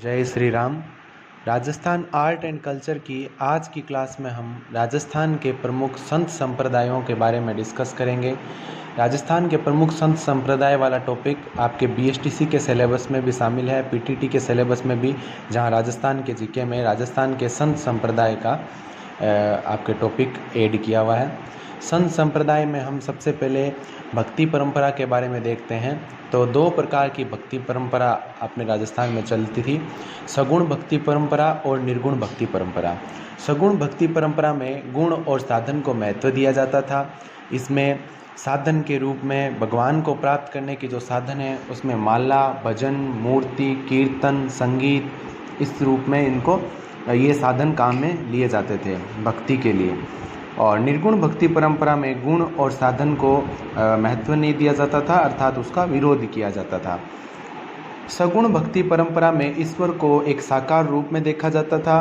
जय Shri Ram. Rajasthan art and culture की आज की क्लास में हम राजस्थान के प्रमुख संत संप्रदायों के बारे में डिस्कस करेंगे। राजस्थान के प्रमुख संत संप्रदाय वाला टॉपिक आपके बीएसटीसी के सिलेबस में भी शामिल है, पीटीटी के सिलेबस में भी, जहां राजस्थान के जीके में राजस्थान के संत संप्रदाय का आपके टॉपिक ऐड किया हुआ है। संत संप्रदाय में हम सबसे पहले भक्ति परंपरा के बारे में देखते हैं। तो दो प्रकार की भक्ति परंपरा अपने राजस्थान में चलती थी, सगुण भक्ति परंपरा और निर्गुण भक्ति परंपरा। सगुण भक्ति परंपरा में गुण और साधन को महत्व दिया जाता था। इसमें साधन के रूप में भगवान को प्राप्त करने के जो साधन है उसमें माला, भजन, मूर्ति, कीर्तन, संगीत, इस रूप में इनको ये साधन काम में लिए जाते थे भक्ति के लिए। और निर्गुण भक्ति परंपरा में गुण और साधन को महत्व नहीं दिया जाता था, अर्थात उसका विरोध किया जाता था। सगुण भक्ति परंपरा में ईश्वर को एक साकार रूप में देखा जाता था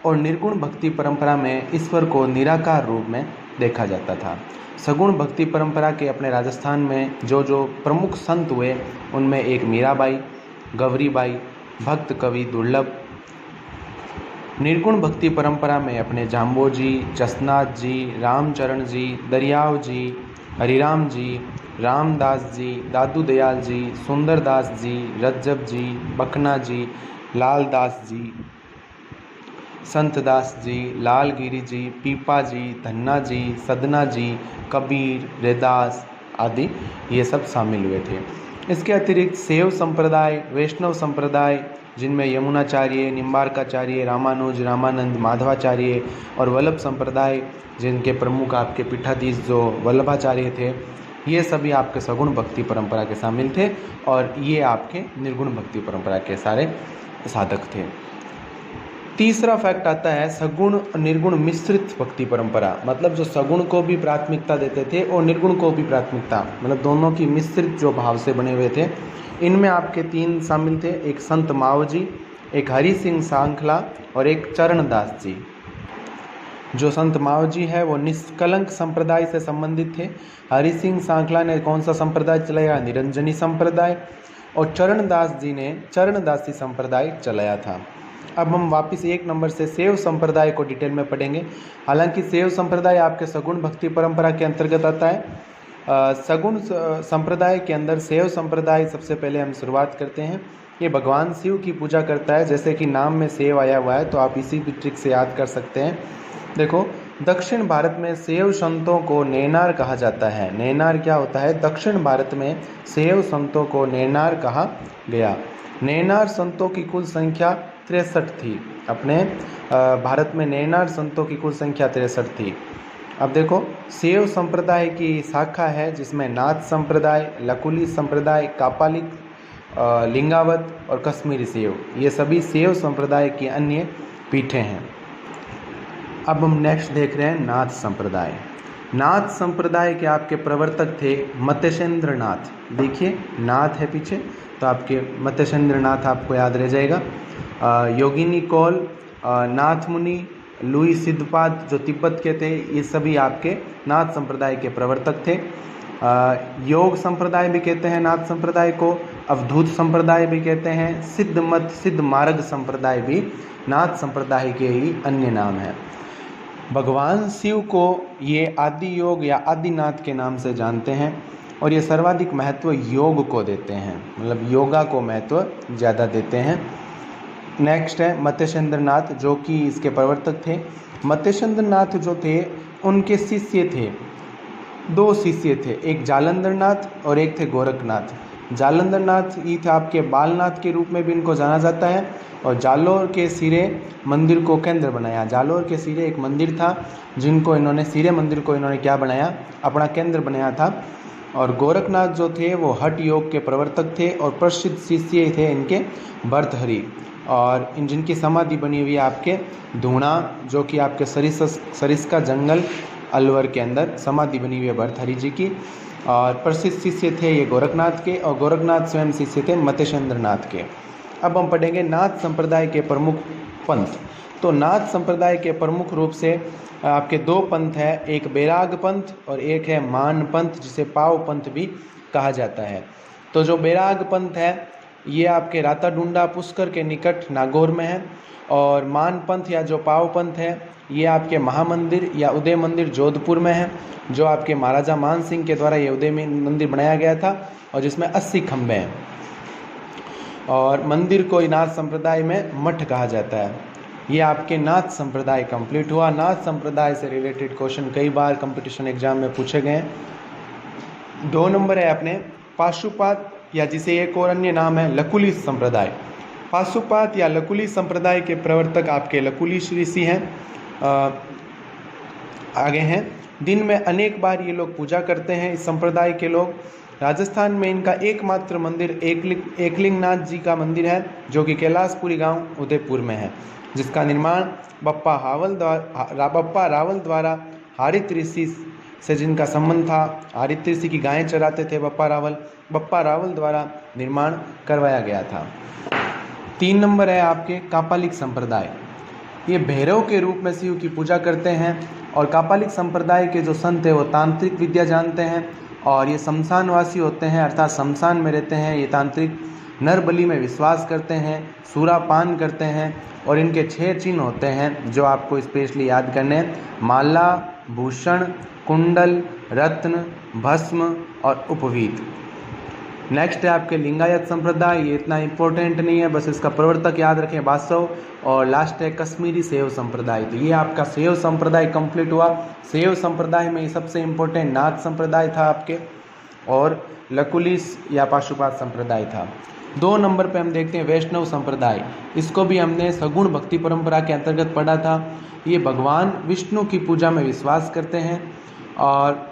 और निर्गुण भक्ति परंपरा में ईश्वर को निराकार रूप में देखा जाता था। सगुण भक्ति परंपरा के अपने राजस्थान में जो प्रमुख संत हुए उनमें एक मीराबाई, गौरीबाई, भक्त कवि दुर्लभ। निर्गुण भक्ति परंपरा में अपने जाम्बो जी, जसनाथ जी, रामचरण जी, दरियाव जी, हरिराम जी, रामदास जी, दादू दयाल जी, सुंदरदास जी, रज्जब जी, बखना जी, लालदास जी, संतदास जी, लालगिरी जी, पीपा जी, धन्ना जी, सदना जी, कबीर, रेदास आदि ये सब शामिल हुए थे। इसके अतिरिक्त शैव संप्रदाय, वैष्णव संप्रदाय, जिनमें यमुनाचार्य, निम्बार्काचार्य, रामानुज, रामानंद, माधवाचार्य और वल्लभ संप्रदाय, जिनके प्रमुख आपके पीठाधीश जो वल्लभाचार्य थे, ये सभी आपके सगुण भक्ति परंपरा के शामिल थे और ये आपके निर्गुण भक्ति परंपरा के सारे साधक थे। तीसरा फैक्ट आता है सगुण निर्गुण मिश्रित भक्ति परंपरा, मतलब जो सगुण को भी प्राथमिकता देते थे और निर्गुण को भी प्राथमिकता, मतलब दोनों की मिश्रित जो भाव से बने हुए थे। इनमें आपके तीन शामिल थे, एक संत माव जी, एक हरि सिंह सांखला और एक चरणदास जी। जो संत माव जी है वो निष्कलंक संप्रदाय से संबंधित थे। हरि सिंह सांखला ने कौन सा संप्रदाय चलाया? निरंजनी संप्रदाय। और चरणदास जी ने चरणदासी संप्रदाय चलाया था। अब हम वापस एक नंबर से शैव संप्रदाय को डिटेल में पढ़ेंगे। हालांकि शैव संप्रदाय आपके सगुण भक्ति परंपरा के अंतर्गत आता है। सगुण संप्रदाय के अंदर शैव संप्रदाय सबसे पहले हम शुरुआत करते हैं। ये भगवान शिव की पूजा करता है, जैसे कि नाम में शैव आया हुआ है तो आप इसी भी ट्रिक से याद कर सकते हैं। देखो, दक्षिण भारत में शैव संतों को नैनार कहा जाता है। नैनार क्या होता है? दक्षिण भारत में शैव संतों को नैनार कहा गया। नैनार संतों की कुल संख्या 63 थी। अपने भारत में नैनार संतों की कुल संख्या 63 थी। अब देखो, शैव संप्रदाय की शाखा है जिसमें नाथ संप्रदाय, लकुली संप्रदाय, कापालिक, लिंगावत और कश्मीरी शैव, ये सभी शैव संप्रदाय की अन्य पीठें हैं। अब हम नेक्स्ट देख रहे हैं नाथ संप्रदाय। नाथ संप्रदाय के आपके प्रवर्तक थे मत्स्येंद्र नाथ। देखिए नाथ है पीछे, तो आपके मत्स्येंद्र नाथ आपको याद रह जाएगा। योगिनी कौल, नाथ मुनि, लुई सिद्धपाद जो तिब्बत के थे, ये सभी आपके नाथ संप्रदाय के प्रवर्तक थे। योग संप्रदाय भी कहते हैं नाथ संप्रदाय को, अवधूत संप्रदाय भी कहते हैं, सिद्ध मत, सिद्ध मार्ग संप्रदाय भी नाथ संप्रदाय के ही अन्य नाम है। भगवान शिव को ये आदि योग या आदिनाथ के नाम से जानते हैं और ये सर्वाधिक महत्व योग को देते हैं, मतलब योगा को महत्व ज़्यादा देते हैं। नेक्स्ट है मत्स्येंद्र नाथ, जो कि इसके प्रवर्तक थे। मत्स्येंद्र नाथ जो थे उनके शिष्य थे, दो शिष्य थे, एक जालंधर नाथ और एक थे गोरखनाथ। जालंधर नाथ ये थे आपके बालनाथ के रूप में भी इनको जाना जाता है और जालोर के सिरे मंदिर को केंद्र बनाया। जालोर के सिरे एक मंदिर था जिनको इन्होंने, सिरे मंदिर को इन्होंने क्या बनाया? अपना केंद्र बनाया था। और गोरखनाथ जो थे वो हठ योग के प्रवर्तक थे और प्रसिद्ध शिष्य थे इनके भर्तहरि। और इन जिनकी समाधि बनी हुई है आपके धूणा, जो कि आपके सरिस्का जंगल अलवर के अंदर समाधि बनी हुई है भर्तहरि जी की। और प्रसिद्ध शिष्य थे ये गोरखनाथ के, और गोरखनाथ स्वयं शिष्य थे मत्स्येंद्र नाथ के। अब हम पढ़ेंगे नाथ संप्रदाय के प्रमुख पंथ। तो नाथ संप्रदाय के प्रमुख रूप से आपके दो पंथ है, एक बैराग पंथ और एक है मान पंथ, जिसे पाव पंथ भी कहा जाता है। तो जो बैराग पंथ है ये आपके राताडुंडा पुष्कर के निकट नागौर में है। और मान पंथ या जो पाव पंथ है ये आपके महामंदिर या उदय मंदिर जोधपुर में है, जो आपके महाराजा मान सिंह के द्वारा ये उदय मंदिर बनाया गया था और जिसमें 80 खंभे हैं। और मंदिर को नाथ संप्रदाय में मठ कहा जाता है। ये आपके नाथ संप्रदाय कंप्लीट हुआ। नाथ संप्रदाय से रिलेटेड क्वेश्चन कई बार कंपटीशन एग्जाम में पूछे गए हैं। 2 नंबर है अपने पाशुपात या जिसे एक और अन्य नाम है लकुली संप्रदाय। पाशुपात या लकुली संप्रदाय के प्रवर्तक आपके लकुली ऋषि हैं। आगे हैं, दिन में अनेक बार ये लोग पूजा करते हैं। इस संप्रदाय के लोग राजस्थान में इनका एकमात्र मंदिर एकलिंगनाथ जी का मंदिर है, जो कि कैलाशपुरी गांव उदयपुर में है, जिसका निर्माण बप्पा रावल द्वारा हारित ऋषि से जिनका संबंध था, हारित ऋषि की गायें चराते थे बप्पा रावल द्वारा निर्माण करवाया गया था। 3 नंबर है आपके कापालिक संप्रदाय। ये भैरव के रूप में शिव की पूजा करते हैं और कापालिक संप्रदाय के जो संत हैं वो तांत्रिक विद्या जानते हैं और ये शमशानवासी होते हैं, अर्थात शमशान में रहते हैं। ये तांत्रिक नर बलि में विश्वास करते हैं, सूरापान करते हैं और इनके 6 चिन्ह होते हैं जो आपको स्पेशली याद करने हैं: माला, भूषण, कुंडल, रत्न, भस्म और उपवीत। नेक्स्ट है आपके लिंगायत संप्रदाय। ये इतना इम्पोर्टेंट नहीं है, बस इसका प्रवर्तक याद रखें वासव। और लास्ट है कश्मीरी शैव संप्रदाय। तो ये आपका शैव संप्रदाय कंप्लीट हुआ। शैव संप्रदाय में सबसे इम्पोर्टेंट नाथ संप्रदाय था आपके और लकुलिस या पाशुपात संप्रदाय था। 2 नंबर पे हम देखते हैं वैष्णव संप्रदाय। इसको भी हमने सगुण भक्ति परंपरा के अंतर्गत पढ़ा था। ये भगवान विष्णु की पूजा में विश्वास करते हैं और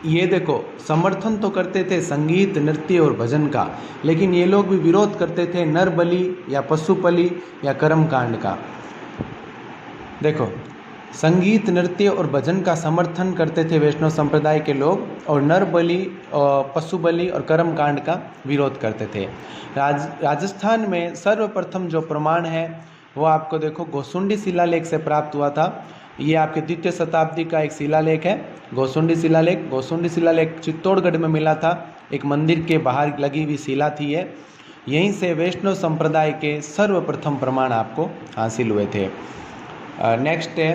ये देखो समर्थन तो करते थे संगीत, नृत्य और भजन का, लेकिन ये लोग भी विरोध करते थे नर बलि या पशु बलि या कर्मकांड का। देखो संगीत, नृत्य और भजन का समर्थन करते थे वैष्णव संप्रदाय के लोग और नर बलि, पशु बलि और कर्मकांड का विरोध करते थे। राजस्थान में सर्वप्रथम जो प्रमाण है वो आपको देखो गोसुंडी शिलालेख से प्राप्त हुआ था। ये आपके 2वीं शताब्दी का एक शिलालेख है, गोसुंडी शिलालेख। गोसुंडी शिलालेख चित्तौड़गढ़ में मिला था, एक मंदिर के बाहर लगी हुई शिला थी ये। यहीं से वैष्णव संप्रदाय के सर्वप्रथम प्रमाण आपको हासिल हुए थे। नेक्स्ट है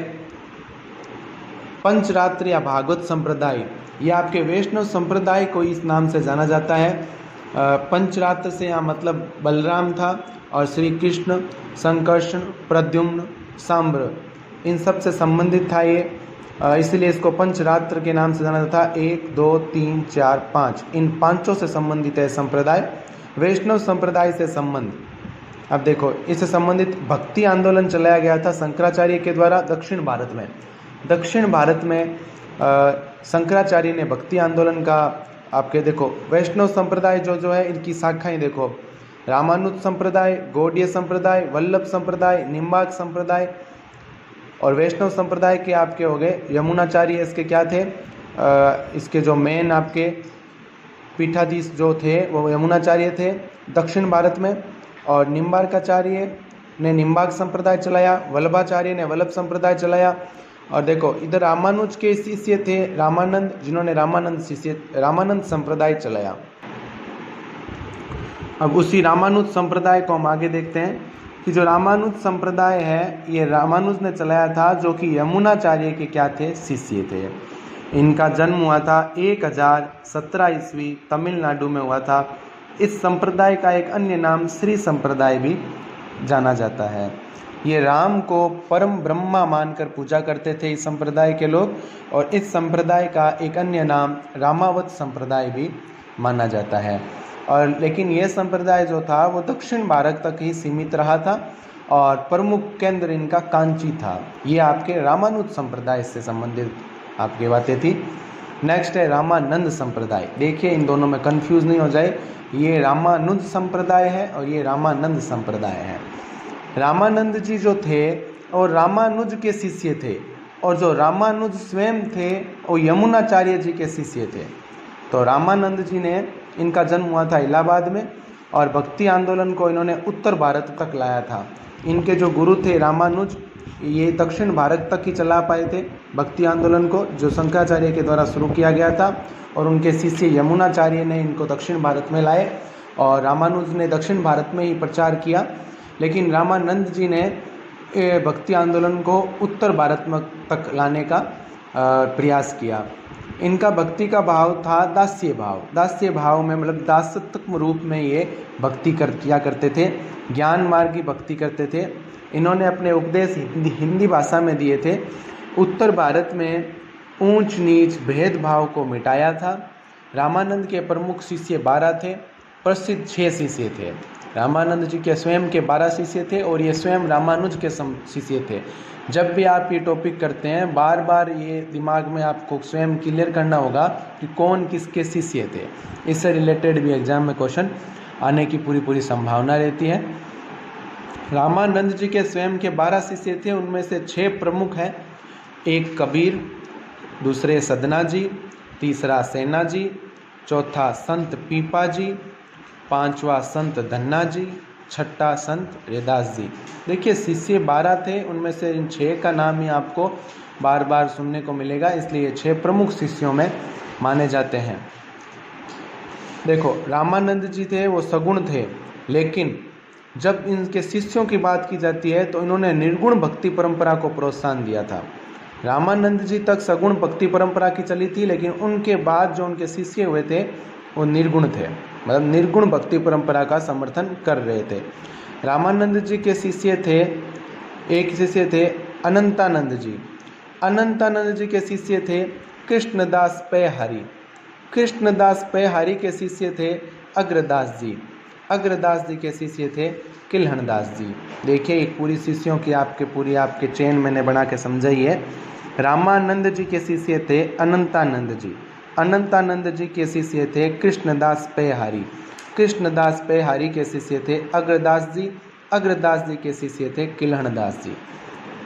पंचरात्र या भागवत संप्रदाय। ये आपके वैष्णव संप्रदाय को इस नाम से जाना जाता है। पंचरात्र से यहाँ मतलब बलराम था और श्री कृष्ण, संकर्षण, प्रद्युम्न, सांब्र इन सब से संबंधित था ये, इसलिए इसको पंचरात्र के नाम से जाना जाता है। 1, 2, 3, 4, 5 इन 5 से संबंधित है संप्रदाय। वैष्णव संप्रदाय से संबंध, अब देखो इससे संबंधित भक्ति आंदोलन चलाया गया था शंकराचार्य के द्वारा दक्षिण भारत में। दक्षिण भारत में शंकराचार्य ने भक्ति आंदोलन का, आपके देखो वैष्णव संप्रदाय जो है इनकी शाखाएं देखो, रामानुज संप्रदाय, गौड़ीय संप्रदाय, वल्लभ संप्रदाय, निम्बार्क संप्रदाय और वैष्णव संप्रदाय के आपके हो गए यमुनाचार्य। इसके क्या थे, इसके जो मेन आपके पीठाधीश जो थे वो यमुनाचार्य थे दक्षिण भारत में। और निम्बार्काचार्य ने निम्बार्क संप्रदाय चलाया, वल्लभाचार्य ने वल्लभ संप्रदाय चलाया। और देखो इधर रामानुज के शिष्य थे रामानंद, जिन्होंने रामानंद संप्रदाय चलाया। अब उसी रामानुज संप्रदाय को हम आगे देखते हैं कि जो रामानुज संप्रदाय है ये रामानुज ने चलाया था, जो कि यमुनाचार्य के क्या थे, शिष्य थे। इनका जन्म हुआ था 1017 ईस्वी तमिलनाडु में हुआ था। इस संप्रदाय का एक अन्य नाम श्री संप्रदाय भी जाना जाता है। ये राम को परम ब्रह्मा मानकर पूजा करते थे इस संप्रदाय के लोग, और इस संप्रदाय का एक अन्य नाम रामावत संप्रदाय भी माना जाता है। और लेकिन यह संप्रदाय जो था वो दक्षिण भारत तक ही सीमित रहा था और प्रमुख केंद्र इनका कांची था। ये आपके रामानुज संप्रदाय से संबंधित आपकी बातें थी। नेक्स्ट है रामानंद संप्रदाय। देखिए इन दोनों में कंफ्यूज नहीं हो जाए, ये रामानुज संप्रदाय है और ये रामानंद संप्रदाय है। रामानंद जी जो थे और रामानुज के शिष्य थे, और जो रामानुज स्वयं थे वो यमुनाचार्य जी के शिष्य थे। तो रामानंद जी ने, इनका जन्म हुआ था इलाहाबाद में और भक्ति आंदोलन को इन्होंने उत्तर भारत तक लाया था। इनके जो गुरु थे रामानुज, ये दक्षिण भारत तक ही चला पाए थे भक्ति आंदोलन को, जो शंकराचार्य के द्वारा शुरू किया गया था, और उनके शिष्य यमुनाचार्य ने इनको दक्षिण भारत में लाए और रामानुज ने दक्षिण भारत में ही प्रचार किया, लेकिन रामानंद जी ने भक्ति आंदोलन को उत्तर भारत में तक लाने का प्रयास किया। इनका भक्ति का भाव था दास्य भाव। दास्य भाव में मतलब दासत्व रूप में ये भक्ति किया करते थे, ज्ञान मार्ग की भक्ति करते थे। इन्होंने अपने उपदेश हिंदी भाषा में दिए थे। उत्तर भारत में ऊंच नीच भेदभाव को मिटाया था। रामानंद के प्रमुख शिष्य 12 थे, प्रसिद्ध 6 शिष्य थे। रामानंद जी के स्वयं के 12 शिष्य थे और ये स्वयं रामानुज के शिष्य थे। जब भी आप ये टॉपिक करते हैं, बार बार ये दिमाग में आपको स्वयं क्लियर करना होगा कि कौन किसके शिष्य थे। इससे रिलेटेड भी एग्जाम में क्वेश्चन आने की पूरी संभावना रहती है। रामानंद जी के स्वयं के 12 शिष्य थे, उनमें से 6 प्रमुख हैं। एक कबीर, दूसरे सदना जी, तीसरा सेना जी, चौथा संत पीपा जी, 5वां संत धन्ना जी, 6ठा संत रैदास जी। देखिए शिष्य 12 थे, उनमें से इन 6 का नाम ही आपको बार बार सुनने को मिलेगा, इसलिए 6 प्रमुख शिष्यों में माने जाते हैं। देखो रामानंद जी थे वो सगुण थे, लेकिन जब इनके शिष्यों की बात की जाती है तो इन्होंने निर्गुण भक्ति परंपरा को प्रोत्साहन दिया था। रामानंद जी तक सगुण भक्ति परंपरा की चली थी, लेकिन उनके बाद जो उनके शिष्य हुए थे वो निर्गुण थे, मतलब निर्गुण भक्ति परंपरा का समर्थन कर रहे थे। रामानंद जी के शिष्य थे, एक शिष्य थे अनंतानंद जी। अनंतानंद जी के शिष्य थे कृष्णदास पैहारी। कृष्णदास पैहारी के शिष्य थे अग्रदास जी। अग्रदास जी के शिष्य थे किल्हणदास जी। देखिए एक पूरी शिष्यों की आपके चेन मैंने बना के समझाई है। रामानंद जी के शिष्य थे अनंतानंद जी। अनंतानंद जी के शिष्य थे कृष्णदास पैहारी। कृष्णदास पैहारी के शिष्य थे अग्रदास जी। अग्रदास जी के शिष्य थे किल्हणदास जी।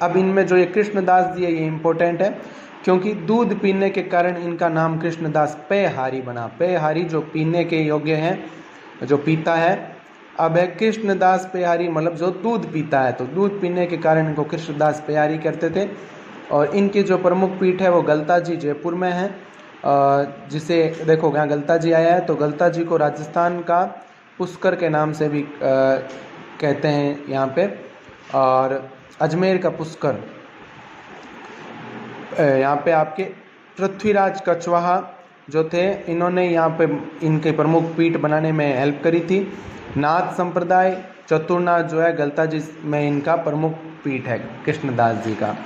अब इनमें जो ये कृष्णदास जी है ये इम्पोर्टेंट है, क्योंकि दूध पीने के कारण इनका नाम कृष्णदास पैहारी बना। पैहारी जो पीने के योग्य हैं, जो पीता है। अब है कृष्णदास पैहारी मतलब जो दूध पीता है, तो दूध पीने के कारण इनको कृष्णदास पैहारी करते थे। और इनकी जो प्रमुख पीठ है वो गलता जी जयपुर में है, जिसे देखो यहाँ गलता जी आया है, तो गलता जी को राजस्थान का पुष्कर के नाम से भी कहते हैं यहाँ पे, और अजमेर का पुष्कर। यहाँ पे आपके पृथ्वीराज कछवाहा जो थे, इन्होंने यहाँ पे इनके प्रमुख पीठ बनाने में हेल्प करी थी। नाथ संप्रदाय चतुर्नाथ जो है गलता जी में इनका प्रमुख पीठ है कृष्णदास जी का।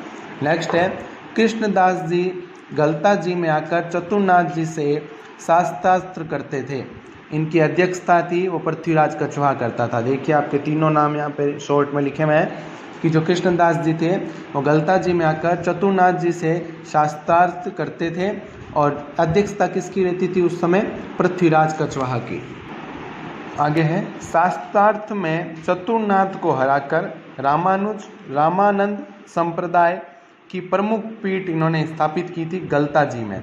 नेक्स्ट है कृष्णदास जी गलता जी में आकर चतुर्नाथ जी से शास्त्रास्त्र करते थे। इनकी अध्यक्षता थी वो पृथ्वीराज कछवाहा करता था। देखिए आपके तीनों नाम यहाँ पे शॉर्ट में लिखे हुए हैं कि जो कृष्णदास जी थे वो गलता जी में आकर चतुर्नाथ जी से शास्त्रार्थ करते थे, और अध्यक्षता किसकी रहती थी उस समय? पृथ्वीराज कछवाहा की। आगे है शास्त्रार्थ में चतुर्नाथ को हराकर रामानंद संप्रदाय की प्रमुख पीठ इन्होंने स्थापित की थी गलता जी में।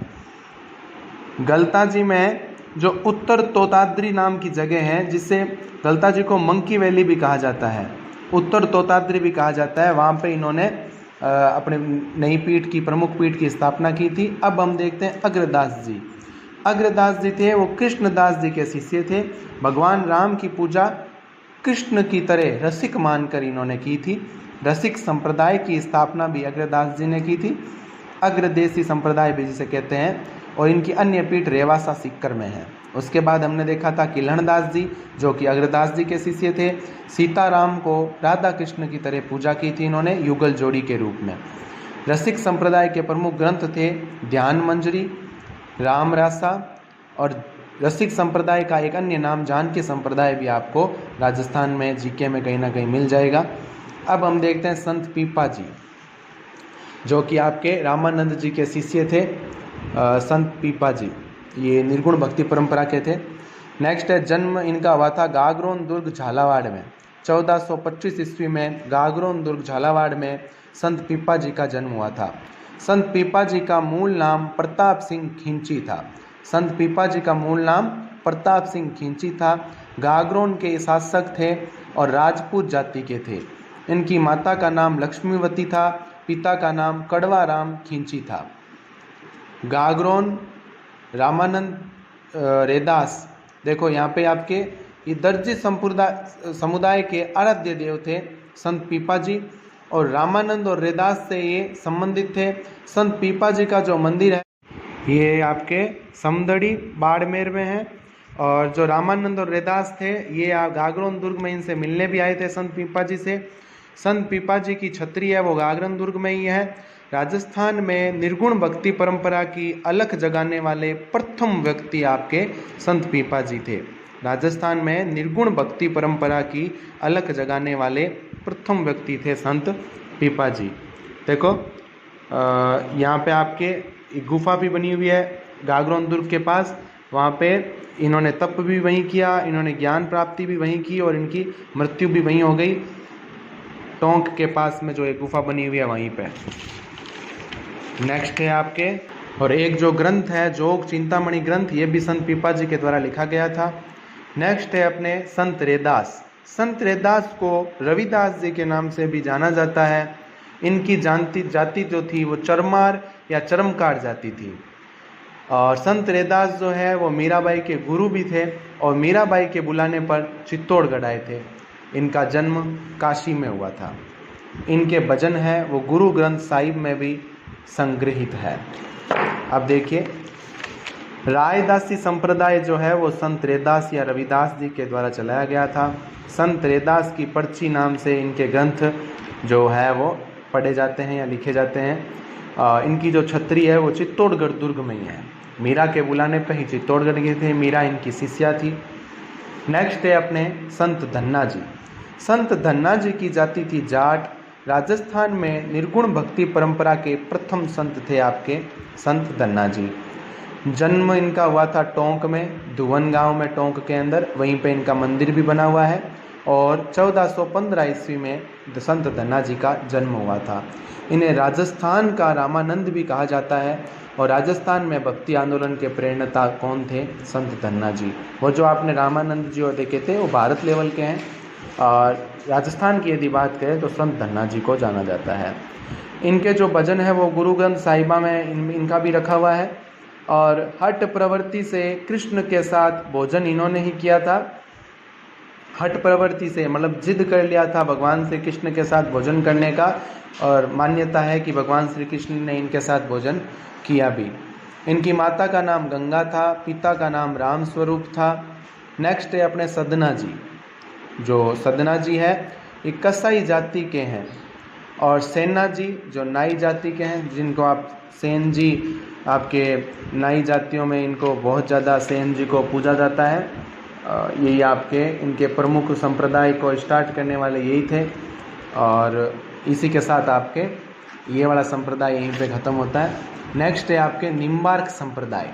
गलता जी में जो उत्तर तोताद्री नाम की जगह है, जिसे गलता जी को मंकी वैली भी कहा जाता है, उत्तर तोताद्री भी कहा जाता है, वहाँ पे इन्होंने अपने नई पीठ की प्रमुख पीठ की स्थापना की थी। अब हम देखते हैं अग्रदास जी। अग्रदास जी थे वो कृष्णदास जी के शिष्य थे। भगवान राम की पूजा कृष्ण की तरह रसिक मानकर इन्होंने की थी। रसिक संप्रदाय की स्थापना भी अग्रदास जी ने की थी। अग्रदेशी संप्रदाय भी जिसे कहते हैं, और इनकी अन्य पीठ रेवासा सीकर में है। उसके बाद हमने देखा था किल्हणदास जी जो कि अग्रदास जी के शिष्य थे। सीताराम को राधा कृष्ण की तरह पूजा की थी इन्होंने युगल जोड़ी के रूप में। रसिक संप्रदाय के प्रमुख ग्रंथ थे ध्यान मंजरी, राम रासा, और रसिक संप्रदाय का एक अन्य नाम जानकी संप्रदाय भी आपको राजस्थान में जीके में कहीं ना कहीं मिल जाएगा। अब हम देखते हैं संत पीपा जी जो कि आपके रामानंद जी के शिष्य थे। संत पीपा जी ये निर्गुण भक्ति परंपरा के थे। नेक्स्ट है जन्म इनका हुआ था गागरोन दुर्ग झालावाड़ में। 1425 ईस्वी में गागरोन दुर्ग झालावाड़ में संत पीपा जी का जन्म हुआ था। संत पीपा जी का मूल नाम प्रताप सिंह खिंची था। संत पीपा जी का मूल नाम प्रताप सिंह खिंची था। गागरोन के शासक थे और राजपूत जाति के थे। इनकी माता का नाम लक्ष्मीवती था, पिता का नाम कड़वा राम खिंची था। गागरोन, रामानंद, रैदास, देखो यहाँ पे आपके ये दर्जी समुदाय के आराध्य देव थे संत पीपा जी, और रामानंद और रैदास से ये संबंधित थे। संत पीपा जी का जो मंदिर है ये आपके समदड़ी बाड़मेर में है, और जो रामानंद और रैदास थे ये गागरोन दुर्ग में इनसे मिलने भी आए थे संत पीपा जी से। संत पीपा जी की छत्री है वो गागरोन दुर्ग में ही है। राजस्थान में निर्गुण भक्ति परंपरा की अलख जगाने वाले प्रथम व्यक्ति आपके संत पीपा जी थे। राजस्थान में निर्गुण भक्ति परंपरा की अलख जगाने वाले प्रथम व्यक्ति थे संत पीपा जी। देखो यहाँ पे आपके एक गुफा भी बनी हुई है गागरोन दुर्ग के पास, वहाँ पे इन्होंने तप भी वहीं किया, इन्होंने ज्ञान प्राप्ति भी वहीं की और इनकी मृत्यु भी वहीं हो गई। टोंक के पास में जो एक गुफा बनी हुई है वहीं पे। नेक्स्ट है आपके, और एक जो ग्रंथ है जोग चिंतामणि ग्रंथ, ये भी संत पीपा जी के द्वारा लिखा गया था। नेक्स्ट है अपने संत रैदास। संत रैदास को रविदास जी के नाम से भी जाना जाता है। इनकी जाति जो थी वो चरमार या चरमकार जाति थी, और संत रैदास जो है वो मीराबाई के गुरु भी थे, और मीराबाई के बुलाने पर चित्तौड़गढ़ आए थे। इनका जन्म काशी में हुआ था। इनके भजन है वो गुरु ग्रंथ साहिब में भी संग्रहित है। अब देखिए रायदासी संप्रदाय जो है वो संत रैदास या रविदास जी के द्वारा चलाया गया था। संत रैदास की पर्ची नाम से इनके ग्रंथ जो है वो पढ़े जाते हैं या लिखे जाते हैं। इनकी जो छत्री है वो चित्तौड़गढ़ दुर्ग में ही है। मीरा के बुलाने पर ही चित्तौड़गढ़ गए थे, मीरा इनकी शिष्या थी। नेक्स्ट है अपने संत धन्ना जी। संत धन्ना जी की जाति थी जाट। राजस्थान में निर्गुण भक्ति परंपरा के प्रथम संत थे आपके संत धन्ना जी। जन्म इनका हुआ था टोंक में, धुवन गांव में टोंक के अंदर, वहीं पे इनका मंदिर भी बना हुआ है, और 1415 ईस्वी में संत धन्ना जी का जन्म हुआ था। इन्हें राजस्थान का रामानंद भी कहा जाता है, और राजस्थान में भक्ति आंदोलन के प्रेरणता कौन थे? संत धन्ना जी। वो जो आपने रामानंद जी और देखे थे वो भारत लेवल के हैं, और राजस्थान की यदि बात करें तो संत धन्ना जी को जाना जाता है। इनके जो भजन है वो गुरु ग्रंथ साहिबा में इनका भी रखा हुआ है, और हठ प्रवृत्ति से कृष्ण के साथ भोजन इन्होंने ही किया था। हठ प्रवृत्ति से मतलब जिद कर लिया था भगवान श्री कृष्ण के साथ भोजन करने का, और मान्यता है कि भगवान श्री कृष्ण ने इनके साथ भोजन किया भी। इनकी माता का नाम गंगा था, पिता का नाम राम स्वरूप था। नेक्स्ट है अपने सदना जी। जो सदना जी है ये कसाई जाति के हैं, और सेना जी जो नाई जाति के हैं, जिनको आप सेन जी, आपके नाई जातियों में इनको बहुत ज़्यादा सेन जी को पूजा जाता है। यही आपके इनके प्रमुख संप्रदाय को स्टार्ट करने वाले यही थे, और इसी के साथ आपके ये वाला संप्रदाय यहीं पे ख़त्म होता है। नेक्स्ट है आपके निम्बार्क संप्रदाय।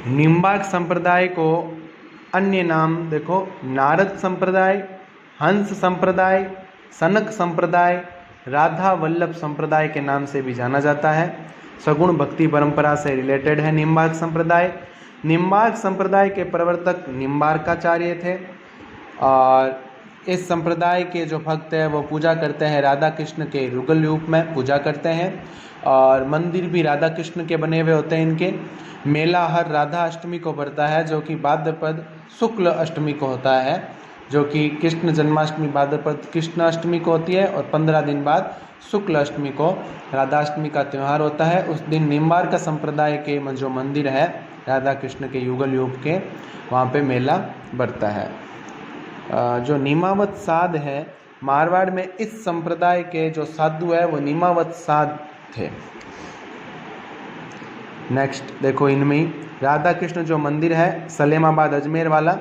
निम्बार्क संप्रदाय को अन्य नाम देखो, नारद संप्रदाय, हंस संप्रदाय, सनक संप्रदाय, राधा वल्लभ संप्रदाय के नाम से भी जाना जाता है। सगुण भक्ति परंपरा से रिलेटेड है निम्बार्क संप्रदाय। निम्बार्क संप्रदाय के प्रवर्तक निम्बार्काचार्य थे, और इस संप्रदाय के जो भक्त हैं वो पूजा करते हैं राधा कृष्ण के युगल रूप में पूजा करते हैं, और मंदिर भी राधा कृष्ण के बने हुए होते हैं इनके। मेला हर राधा अष्टमी को पड़ता है, जो कि भाद्रपद शुक्ल अष्टमी को होता है, जो कि कृष्ण जन्माष्टमी भाद्रपद कृष्ण अष्टमी को होती है, और 15 दिन बाद शुक्ल अष्टमी को राधाष्टमी का त्यौहार होता है। उस दिन निम्बार्क संप्रदाय के जो मंदिर है राधा कृष्ण के युगल युग के, वहाँ पे मेला बढ़ता है। जो निमावत साध है, मारवाड़ में इस संप्रदाय के जो साधु है वो निमावत साध थे। नेक्स्ट देखो, इनमें राधा कृष्ण जो मंदिर है सलेमाबाद अजमेर वाला,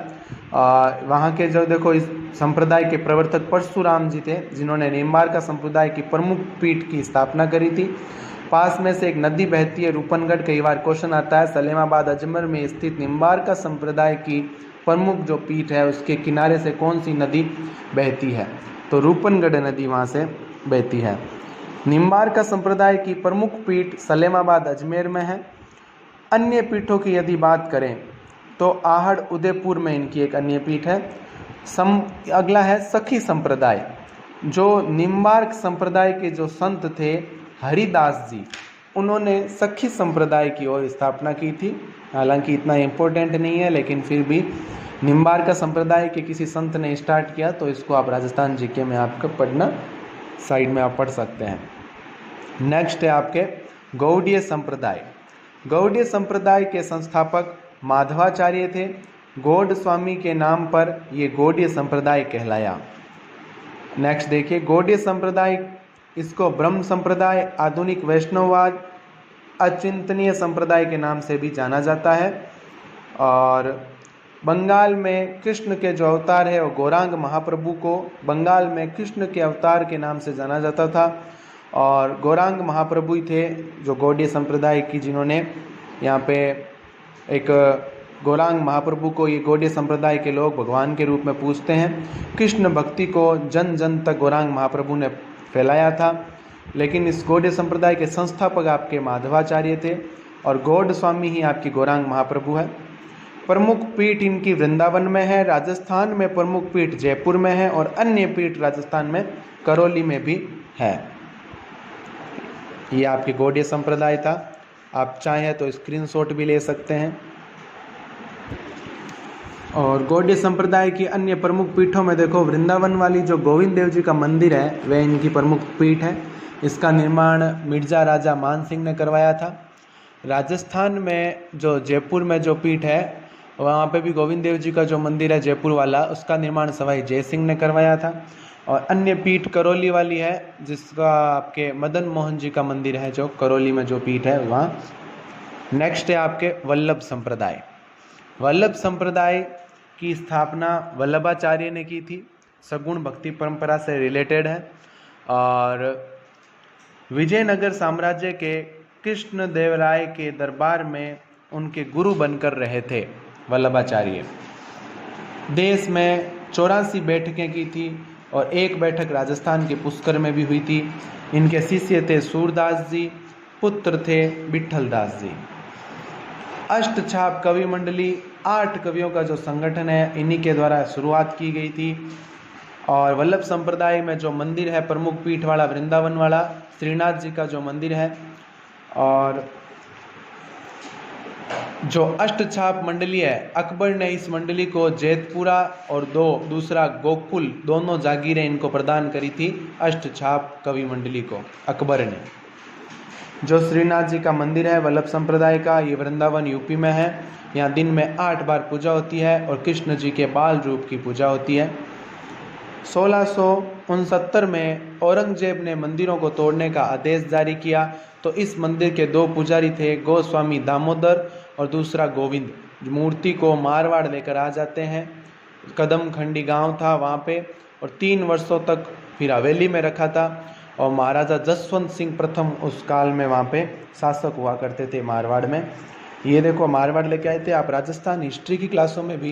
वहाँ के जो देखो इस संप्रदाय के प्रवर्तक परशुराम जी थे, जिन्होंने निम्बार्क संप्रदाय की प्रमुख पीठ की स्थापना करी थी। पास में से एक नदी बहती है रूपनगढ़, कई बार क्वेश्चन आता है। सलेमाबाद अजमेर में स्थित निम्बार्क संप्रदाय की प्रमुख जो पीठ है उसके किनारे से कौन सी नदी बहती है? तो रूपनगढ़ नदी वहाँ से बहती है। निम्बार्क संप्रदाय की प्रमुख पीठ सलेमाबाद अजमेर में है। अन्य पीठों की यदि बात करें तो आहड़ उदयपुर में इनकी एक अन्य पीठ है। अगला है सखी संप्रदाय। जो निम्बार्क संप्रदाय के जो संत थे हरिदास जी, उन्होंने सखी संप्रदाय की ओर स्थापना की थी। हालांकि इतना इम्पोर्टेंट नहीं है, लेकिन फिर भी निम्बार्का संप्रदाय के किसी संत ने स्टार्ट किया, तो इसको आप राजस्थान जीके में आपको पढ़ना, साइड में आप पढ़ सकते हैं। नेक्स्ट है आपके गौड़ीय संप्रदाय। गौड़ीय संप्रदाय के संस्थापक माधवाचार्य थे। गौड़ स्वामी के नाम पर ये गौड़ीय संप्रदाय कहलाया। नेक्स्ट देखिए, गौड़ीय संप्रदाय, इसको ब्रह्म संप्रदाय, आधुनिक वैष्णववाद, अचिंतनीय संप्रदाय के नाम से भी जाना जाता है। और बंगाल में कृष्ण के जो अवतार है, वो गौरांग महाप्रभु को बंगाल में कृष्ण के अवतार के नाम से जाना जाता था। और गौरांग महाप्रभु ही थे जो गौड़ीय संप्रदाय की, जिन्होंने यहाँ पे एक गौरांग महाप्रभु को ये गौड़ीय संप्रदाय के लोग भगवान के रूप में पूजते हैं। कृष्ण भक्ति को जन जन तक गौरांग महाप्रभु ने फैलाया था। लेकिन इस गौड़ीय संप्रदाय के संस्थापक आपके माधवाचार्य थे, और गौड़ स्वामी ही आपकी गौरांग महाप्रभु है। प्रमुख पीठ इनकी वृंदावन में है, राजस्थान में प्रमुख पीठ जयपुर में है, और अन्य पीठ राजस्थान में करौली में भी है। ये आपकी गौड़ीय संप्रदाय था। आप चाहें तो स्क्रीनशॉट भी ले सकते हैं। और गौड़ीय संप्रदाय की अन्य प्रमुख पीठों में देखो, वृंदावन वाली जो गोविंद देव जी का मंदिर है, वह इनकी प्रमुख पीठ है। इसका निर्माण मिर्जा राजा मान सिंह ने करवाया था। राजस्थान में जो जयपुर में जो पीठ है, वहाँ पे भी गोविंद देव जी का जो मंदिर है जयपुर वाला, उसका निर्माण सवाई जय सिंह ने करवाया था। और अन्य पीठ करौली वाली है, जिसका आपके मदन मोहन जी का मंदिर है, जो करौली में जो पीठ है वहाँ। नेक्स्ट है आपके वल्लभ संप्रदाय। वल्लभ संप्रदाय की स्थापना वल्लभाचार्य ने की थी, सगुण भक्ति परंपरा से रिलेटेड है। और विजयनगर साम्राज्य के कृष्ण देव राय के दरबार में उनके गुरु बनकर रहे थे वल्लभाचार्य। देश में 84 बैठकें की थी, और एक बैठक राजस्थान के पुष्कर में भी हुई थी। इनके शिष्य थे सूरदास जी, पुत्र थे विठल दास जी। अष्टछाप कवि मंडली, 8 कवियों का जो संगठन है, इन्हीं के द्वारा शुरुआत की गई थी। और वल्लभ संप्रदाय में जो मंदिर है प्रमुख पीठ वाला, वृंदावन वाला श्रीनाथ जी का जो मंदिर है, और जो अष्टछाप मंडली है, अकबर ने इस मंडली को जेतपुरा और दूसरा गोकुल, दोनों जागीरें इनको प्रदान करी थी अष्टछाप कवि मंडली को अकबर ने। जो श्रीनाथ जी का मंदिर है वल्लभ संप्रदाय का, ये वृंदावन यूपी में है। यहाँ दिन में 8 बार पूजा होती है, और कृष्ण जी के बाल रूप की पूजा होती है। 1669 में औरंगजेब ने मंदिरों को तोड़ने का आदेश जारी किया, तो इस मंदिर के 2 पुजारी थे, गोस्वामी दामोदर और दूसरा गोविंद। मूर्ति को मारवाड़ लेकर आ जाते हैं, कदम खंडी गांव था वहाँ पे, और 3 वर्षों तक फिर हवेली में रखा था। और महाराजा जसवंत सिंह प्रथम उस काल में वहाँ पे शासक हुआ करते थे मारवाड़ में। ये देखो मारवाड़ लेके आए थे। आप राजस्थान हिस्ट्री की क्लासों में भी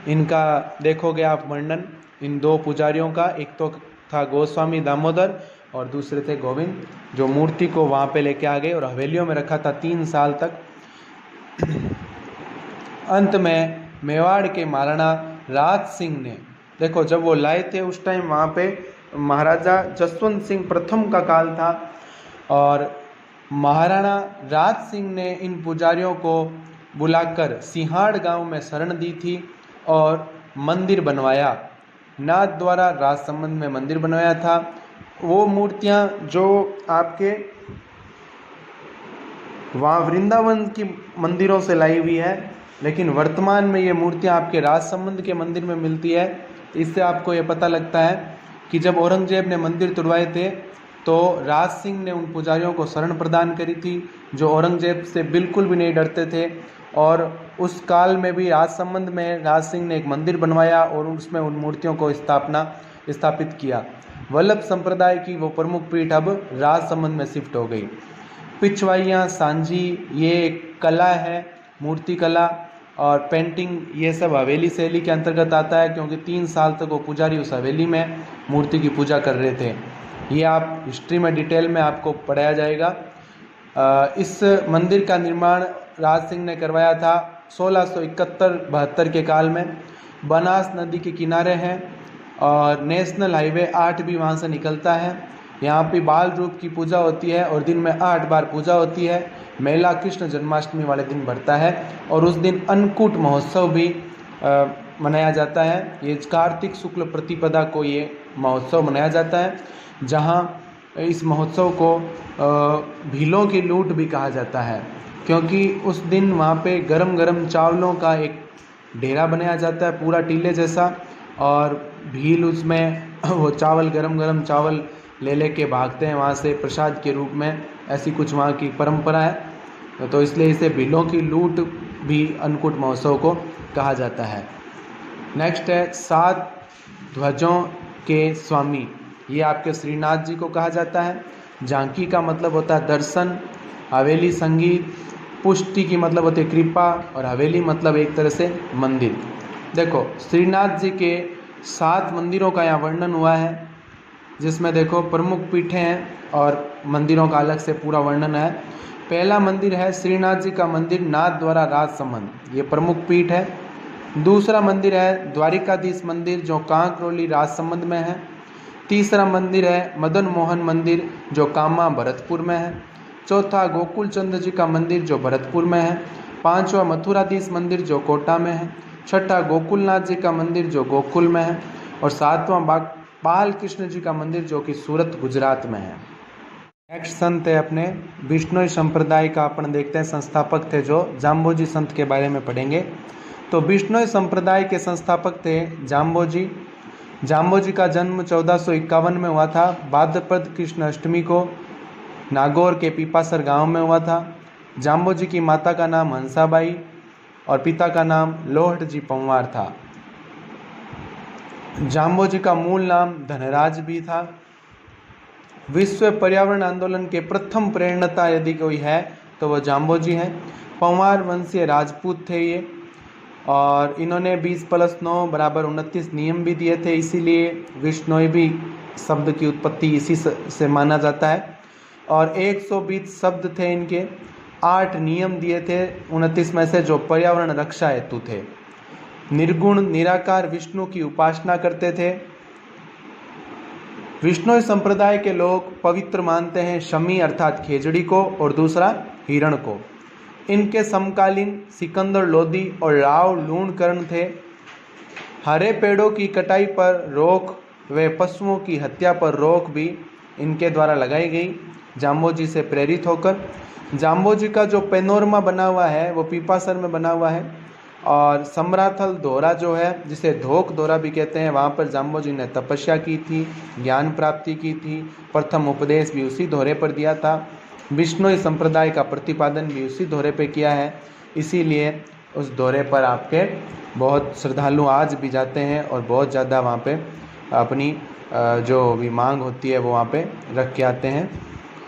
इनका देखोगे आप वर्णन, इन 2 पुजारियों का। एक तो था गोस्वामी दामोदर और दूसरे थे गोविंद, जो मूर्ति को वहाँ पे लेके आ गए और हवेलियों में रखा था 3 साल तक। अंत में मेवाड़ के महाराणा राज सिंह ने, देखो जब वो लाए थे उस टाइम वहाँ पे महाराजा जसवंत सिंह प्रथम का काल था, और महाराणा राज सिंह ने इन पुजारियों को बुलाकर सिंहाड़ गांव में शरण दी थी और मंदिर बनवाया। नाथ द्वारा राजसमंद में मंदिर बनवाया था। वो मूर्तियाँ जो आपके वहाँ वृंदावन की मंदिरों से लाई हुई है, लेकिन वर्तमान में ये मूर्तियाँ आपके राजसमंद के मंदिर में मिलती है। इससे आपको ये पता लगता है कि जब औरंगजेब ने मंदिर तुड़वाए थे, तो राज सिंह ने उन पुजारियों को शरण प्रदान करी थी, जो औरंगजेब से बिल्कुल भी नहीं डरते थे। और उस काल में भी राजसमंद में राज सिंह ने एक मंदिर बनवाया और उसमें उन मूर्तियों को स्थापित किया। वल्लभ संप्रदाय की वो प्रमुख पीठ अब राजसमंद में शिफ्ट हो गई। पिछवाइयाँ, सांझी, ये एक कला है, मूर्ति कला और पेंटिंग, ये सब हवेली शैली के अंतर्गत आता है, क्योंकि 3 साल तक वो पुजारी उस हवेली में मूर्ति की पूजा कर रहे थे। ये आप हिस्ट्री में डिटेल में आपको पढ़ाया जाएगा। इस मंदिर का निर्माण राज सिंह ने करवाया था 1671-72 के काल में। बनास नदी के किनारे है और नेशनल हाईवे 8 भी वहाँ से निकलता है। यहाँ पे बाल रूप की पूजा होती है और दिन में 8 बार पूजा होती है। मेला कृष्ण जन्माष्टमी वाले दिन बढ़ता है और उस दिन अन्नकूट महोत्सव भी मनाया जाता है। ये कार्तिक शुक्ल प्रतिपदा को ये महोत्सव मनाया जाता है, जहाँ इस महोत्सव को भीलों की लूट भी कहा जाता है, क्योंकि उस दिन वहाँ पे गरम गरम चावलों का एक ढेरा बनाया जाता है पूरा टीले जैसा, और भील उसमें वो चावल गरम गरम चावल ले लेके भागते हैं वहाँ से प्रसाद के रूप में। ऐसी कुछ वहाँ की परंपरा है, तो इसलिए इसे भीलों की लूट भी अन्नकूट महोत्सव को कहा जाता है। नेक्स्ट है 7 ध्वजों के स्वामी, ये आपके श्रीनाथ जी को कहा जाता है। झांकी का मतलब होता है दर्शन, हवेली संगीत, पुष्टि की मतलब होती है कृपा, और हवेली मतलब एक तरह से मंदिर। देखो श्रीनाथ जी के 7 मंदिरों का यहाँ वर्णन हुआ है, जिसमें देखो प्रमुख पीठें हैं और मंदिरों का अलग से पूरा वर्णन है। पहला मंदिर है श्रीनाथ जी का मंदिर नाथ द्वारा राजसमंद, ये प्रमुख पीठ है। दूसरा मंदिर है द्वारिकाधीश मंदिर जो कांकरोली राजसमंद में है। तीसरा मंदिर है मदन मोहन मंदिर जो कामा भरतपुर में है। चौथा गोकुल चंद जी का मंदिर जो भरतपुर में है। पांचवा मथुराधीश मंदिर जो कोटा में है। छठा गोकुलनाथ जी का मंदिर जो गोकुल में है। और सातवां बाल कृष्ण जी का मंदिर जो कि सूरत गुजरात में है। नेक्स्ट संत है अपने बिश्नोई संप्रदाय का, अपन देखते हैं संस्थापक थे जो जाम्बोजी संत के बारे में पढ़ेंगे। तो बिश्नोई संप्रदाय के संस्थापक थे जाम्बोजी। जाम्बोजी का जन्म 1451 में हुआ था। भाद्रपद कृष्ण अष्टमी को नागौर के पीपासर गांव में हुआ था। जाम्बोजी की माता का नाम हंसाबाई और पिता का नाम लोहट जी पंवार था। जाम्बोजी का मूल नाम धनराज भी था। विश्व पर्यावरण आंदोलन के प्रथम प्रेरणता यदि कोई है तो वह जाम्बोजी हैं। पंवार वंशीय राजपूत थे ये, और इन्होंने 20+9 = 29 नियम भी दिए थे, इसीलिए विश्नोई भी शब्द की उत्पत्ति इसी से माना जाता है। और 120 शब्द थे इनके, 8 नियम दिए थे 29 में से, जो पर्यावरण रक्षा हेतु थे। निर्गुण निराकार विष्णु की उपासना करते थे। विष्णोई संप्रदाय के लोग पवित्र मानते हैं शमी अर्थात खेजड़ी को और दूसरा हिरण को। इनके समकालीन सिकंदर लोदी और राव लूणकर्ण थे। हरे पेड़ों की कटाई पर रोक व पशुओं की हत्या पर रोक भी इनके द्वारा लगाई गई, जाम्बोजी से प्रेरित होकर। जाम्बोजी का जो पेनोरमा बना हुआ है वो पीपासर में बना हुआ है, और समराथल दोहरा जो है, जिसे धोक दोहरा भी कहते हैं, वहाँ पर जाम्बोजी ने तपस्या की थी, ज्ञान प्राप्ति की थी। प्रथम उपदेश भी उसी दोहरे पर दिया था। बिश्नोई संप्रदाय का प्रतिपादन भी उसी दोहरे पे किया है, इसीलिए उस दोहरे पर आपके बहुत श्रद्धालु आज भी जाते हैं और बहुत ज़्यादा वहाँ पे अपनी जो भी मांग होती है वो वहाँ पे रख के आते हैं।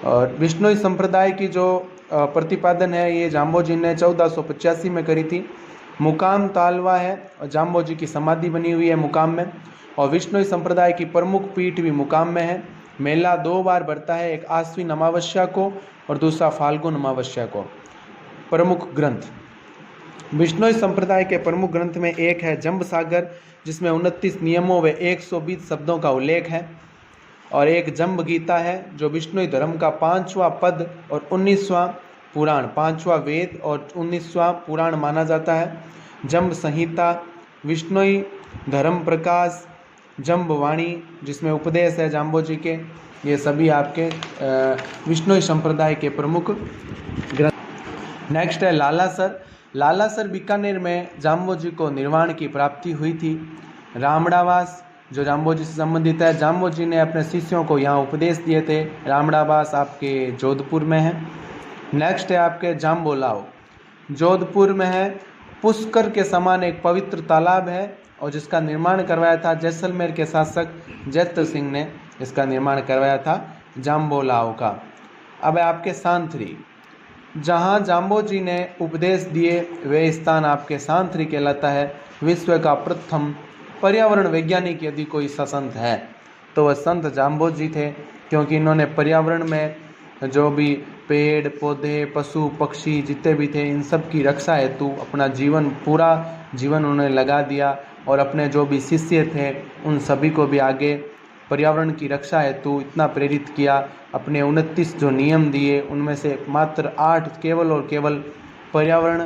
और बिश्नोई संप्रदाय की जो प्रतिपादन है ये जाम्बोजी ने 1485 में करी थी। मुकाम तालवा है और जाम्बोजी की समाधि बनी हुई है मुकाम में, और विश्नोई संप्रदाय की प्रमुख पीठ भी मुकाम में है। मेला 2 बार बढ़ता है, एक आश्विन अमावस्या को और दूसरा फाल्गुन अमावस्या को। प्रमुख ग्रंथ बिश्नोई संप्रदाय के प्रमुख ग्रंथ में एक है जंब सागर, जिसमें 29 नियमों व 120 शब्दों का उल्लेख है, और एक जंब गीता है जो विश्नोई धर्म का 5वां पद और 19वां पुराण, 5वां वेद और 19वां पुराण माना जाता है। जंब संहिता, विश्नोई धर्म प्रकाश, जंब वाणी जिसमें उपदेश है जाम्बोजी के, ये सभी आपके विश्नोई संप्रदाय के प्रमुख ग्रंथ। नेक्स्ट है लालासर। लालासर बीकानेर में जाम्बोजी को निर्वाण की प्राप्ति हुई थी। रामड़ावास जो जाम्बोजी से संबंधित है, जाम्बोजी ने अपने शिष्यों को यहाँ उपदेश दिए थे। रामड़ावास आपके जोधपुर में है। नेक्स्ट है आपके जाम्बोलाव, जोधपुर में है। पुष्कर के समान एक पवित्र तालाब है और जिसका निर्माण करवाया था जैसलमेर के शासक जैत्र सिंह ने, इसका निर्माण करवाया था जाम्बोलाव का। अब है आपके सांथरी, जहाँ जाम्बोजी ने उपदेश दिए वे स्थान आपके सांथरी कहलाता है। विश्व का प्रथम पर्यावरण वैज्ञानिक यदि कोई संत है तो वह संत जाम्बोजी थे, क्योंकि इन्होंने पर्यावरण में जो भी पेड़ पौधे पशु पक्षी जितने भी थे इन सब की रक्षा हेतु अपना जीवन, पूरा जीवन उन्होंने लगा दिया, और अपने जो भी शिष्य थे उन सभी को भी आगे पर्यावरण की रक्षा हेतु इतना प्रेरित किया। अपने 29 जो नियम दिए उनमें से मात्र 8 केवल और केवल पर्यावरण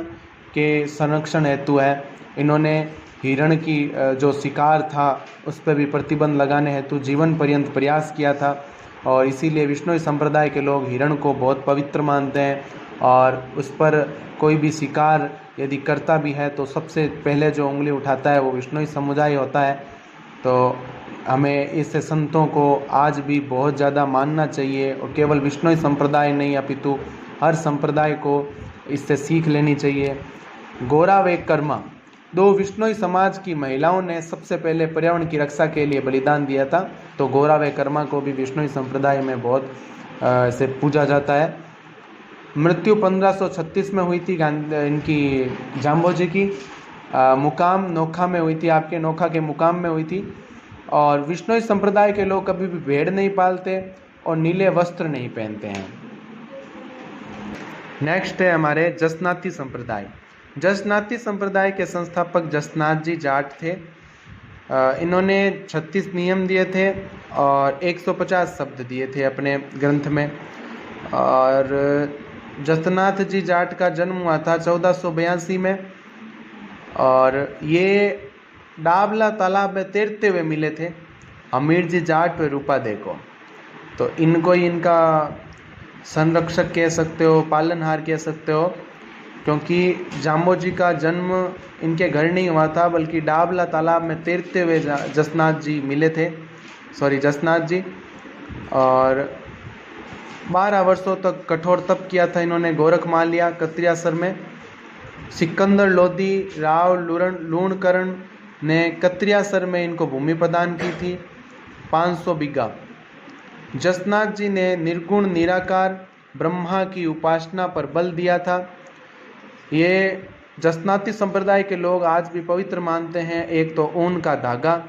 के संरक्षण हेतु है। इन्होंने हिरण की जो शिकार था उस पर भी प्रतिबंध लगाने हेतु जीवन पर्यंत प्रयास किया था, और इसीलिए विश्नोई संप्रदाय के लोग हिरण को बहुत पवित्र मानते हैं, और उस पर कोई भी शिकार यदि करता भी है तो सबसे पहले जो उंगली उठाता है वो विश्नोई समुदाय होता है। तो हमें इस संतों को आज भी बहुत ज़्यादा मानना चाहिए, और केवल विश्नोई संप्रदाय नहीं अपितु हर संप्रदाय को इससे सीख लेनी चाहिए। गोरा व कर्मा, 2 विश्नोई समाज की महिलाओं ने सबसे पहले पर्यावरण की रक्षा के लिए बलिदान दिया था। तो गोरा व कर्मा को भी विश्नोई संप्रदाय में बहुत से पूजा जाता है। मृत्यु 1536 में हुई थी इनकी जाम्बोजी की। मुकाम नोखा में हुई थी, आपके नोखा के मुकाम में हुई थी। और विश्नोई संप्रदाय के लोग कभी भी भेड़ नहीं पालते और नीले वस्त्र नहीं पहनते हैं। नेक्स्ट है हमारे जसनाती संप्रदाय। जसनाती संप्रदाय के संस्थापक जसनाथ जी जाट थे। इन्होंने 36 नियम दिए थे और 150 शब्द दिए थे अपने ग्रंथ में। और जसनाथ जी जाट का जन्म हुआ था 1482 में, और ये डाबला तालाब में तैरते हुए मिले थे अमीर जी जाट व रूपा दे को। तो इनको ही इनका संरक्षक कह सकते हो, पालनहार कह सकते हो, क्योंकि जाम्बो जी का जन्म इनके घर नहीं हुआ था बल्कि डाबला तालाब में तैरते हुए जसनाथ जी मिले थे, जसनाथ जी। और 12 वर्षों तक कठोर तप किया था इन्होंने गोरखमालिया कत्रियासर में। सिकंदर लोधी राव लूणकरण ने कत्रियासर में इनको भूमि प्रदान की थी 500 बीघा। जसनाथ जी ने निर्गुण निराकार ब्रह्मा की उपासना पर बल दिया था। ये जसनाती संप्रदाय के लोग आज भी पवित्र मानते हैं। एक तो ऊन का धागा,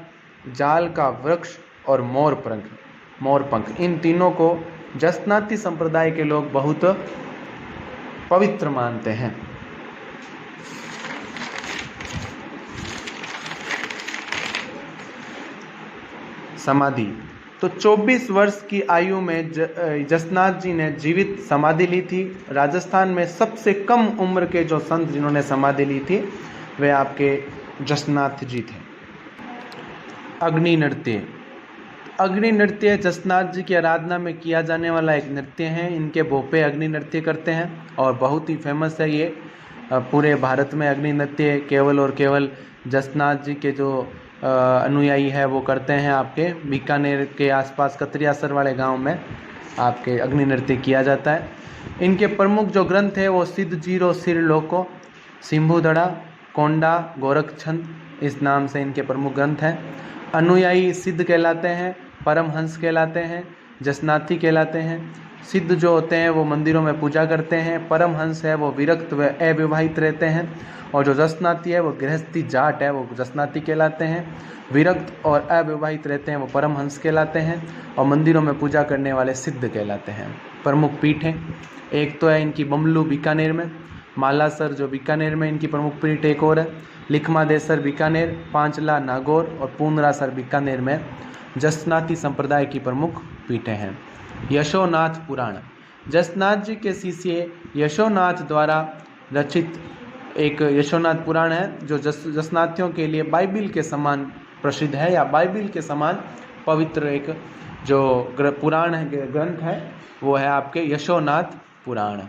जाल का वृक्ष और मोरपंख, इन तीनों को जसनाती संप्रदाय के लोग बहुत पवित्र मानते हैं। समाधि, तो 24 वर्ष की आयु में जसनाथ जी ने जीवित समाधि ली थी। राजस्थान में सबसे कम उम्र के जो संत जिन्होंने समाधि ली थी वे आपके जसनाथ जी थे। अग्नि नृत्य, अग्नि नृत्य जसनाथ जी की आराधना में किया जाने वाला एक नृत्य है। इनके भोपे अग्नि नृत्य करते हैं और बहुत ही फेमस है ये। पूरे भारत में अग्नि नृत्य केवल और केवल जसनाथ जी के जो अनुयायी है वो करते हैं। आपके बीकानेर के आसपास कत्रियासर वाले गांव में आपके अग्नि नृत्य किया जाता है। इनके प्रमुख जो ग्रंथ है वो सिद्ध जीरो सिर लोको, सिंभुदड़ा, कोंडा, गोरखछंद, इस नाम से इनके प्रमुख ग्रंथ हैं। अनुयायी सिद्ध कहलाते हैं, परमहंस कहलाते हैं, जसनाथी कहलाते हैं। सिद्ध जो होते हैं वो मंदिरों में पूजा करते हैं, परमहंस है वो विरक्त व अविवाहित रहते हैं, और जो जसनाती है वो गृहस्थी जाट है वो जसनाती कहलाते हैं। विरक्त और अविवाहित रहते हैं वो परमहंस कहलाते हैं, और मंदिरों में पूजा करने वाले सिद्ध कहलाते हैं। प्रमुख पीठ हैं, एक तो है इनकी बमलू बीकानेर में, मालासर जो बीकानेर में इनकी प्रमुख पीठ एक और है, लिखमादेसर बीकानेर, पांचला नागौर और पूनरासर बीकानेर में जसनाती संप्रदाय की प्रमुख पीठें हैं। यशोनाथ पुराण, जसनाथ जी के शिष्य यशोनाथ द्वारा रचित एक यशोनाथ पुराण है जो जसनाथियों के लिए बाइबिल के समान प्रसिद्ध है, या बाइबिल के समान पवित्र एक जो पुराण है, ग्रंथ है, वो है आपके यशोनाथ पुराण।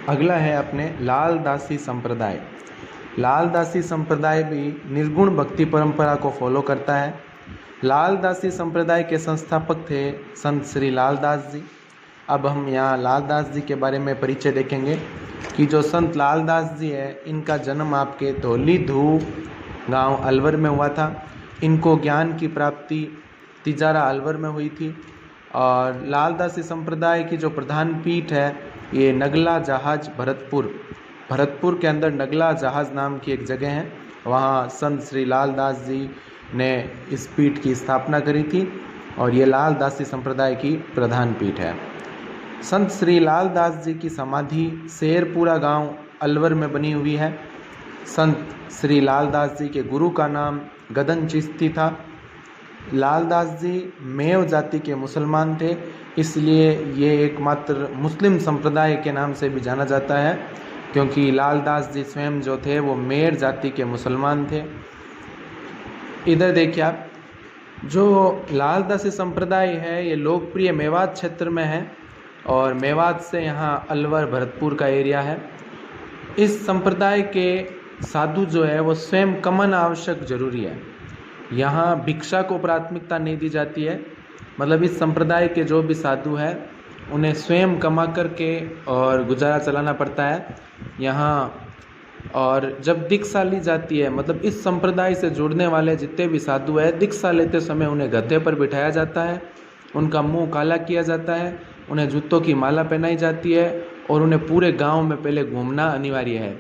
अगला है अपने लालदासी संप्रदाय। लालदासी संप्रदाय भी निर्गुण भक्ति परंपरा को फॉलो करता है। लालदासी संप्रदाय के संस्थापक थे संत श्री लालदास जी। अब हम यहाँ लालदास जी के बारे में परिचय देखेंगे कि जो संत लालदास जी है इनका जन्म आपके धौली धू गांव अलवर में हुआ था। इनको ज्ञान की प्राप्ति तिजारा अलवर में हुई थी। और लालदासी संप्रदाय की जो प्रधान पीठ है ये नगला जहाज भरतपुर के अंदर नगला जहाज नाम की एक जगह है, वहाँ संत श्री लालदास जी ने इस पीठ की स्थापना करी थी, और ये लालदासी संप्रदाय की प्रधान पीठ है। संत श्री लालदास जी की समाधि शेरपुरा गांव अलवर में बनी हुई है। संत श्री लालदास जी के गुरु का नाम गदन चिश्ती था। लालदास जी मेव जाति के मुसलमान थे, इसलिए ये एकमात्र मुस्लिम संप्रदाय के नाम से भी जाना जाता है, क्योंकि लालदास जी स्वयं जो थे वो मेर जाति के मुसलमान थे। इधर देखिए आप, जो लालदासी संप्रदाय है ये लोकप्रिय मेवात क्षेत्र में है, और मेवात से यहाँ अलवर भरतपुर का एरिया है। इस संप्रदाय के साधु जो है वो स्वयं कमाना आवश्यक जरूरी है। यहाँ भिक्षा को प्राथमिकता नहीं दी जाती है, मतलब इस संप्रदाय के जो भी साधु हैं उन्हें स्वयं कमा करके और गुजारा चलाना पड़ता है यहाँ। और जब दीक्षा ली जाती है, मतलब इस संप्रदाय से जुड़ने वाले जितने भी साधु हैं, दीक्षा लेते समय उन्हें गधे पर बिठाया जाता है, उनका मुंह काला किया जाता है, उन्हें जूतों की माला पहनाई जाती है और उन्हें पूरे गांव में पहले घूमना अनिवार्य है।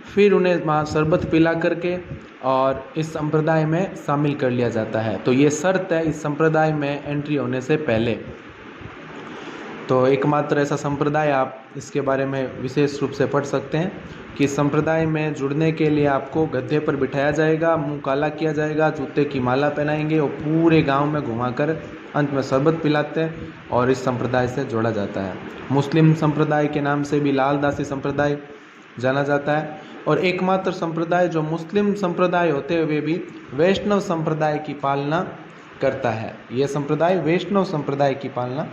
फिर उन्हें वहाँ शरबत पिला करके और इस संप्रदाय में शामिल कर लिया जाता है। तो ये शर्त है इस संप्रदाय में एंट्री होने से पहले। तो एकमात्र ऐसा संप्रदाय आप इसके बारे में विशेष रूप से पढ़ सकते हैं कि संप्रदाय में जुड़ने के लिए आपको गधे पर बिठाया जाएगा, मुंह काला किया जाएगा, जूते की माला पहनाएंगे और पूरे गांव में घुमाकर अंत में शरबत पिलाते हैं और इस संप्रदाय से जोड़ा जाता है। मुस्लिम संप्रदाय के नाम से भी लालदासी संप्रदाय जाना जाता है, और एकमात्र संप्रदाय जो मुस्लिम संप्रदाय होते हुए भी वैष्णव संप्रदाय की पालना करता है। यह संप्रदाय वैष्णव संप्रदाय की पालना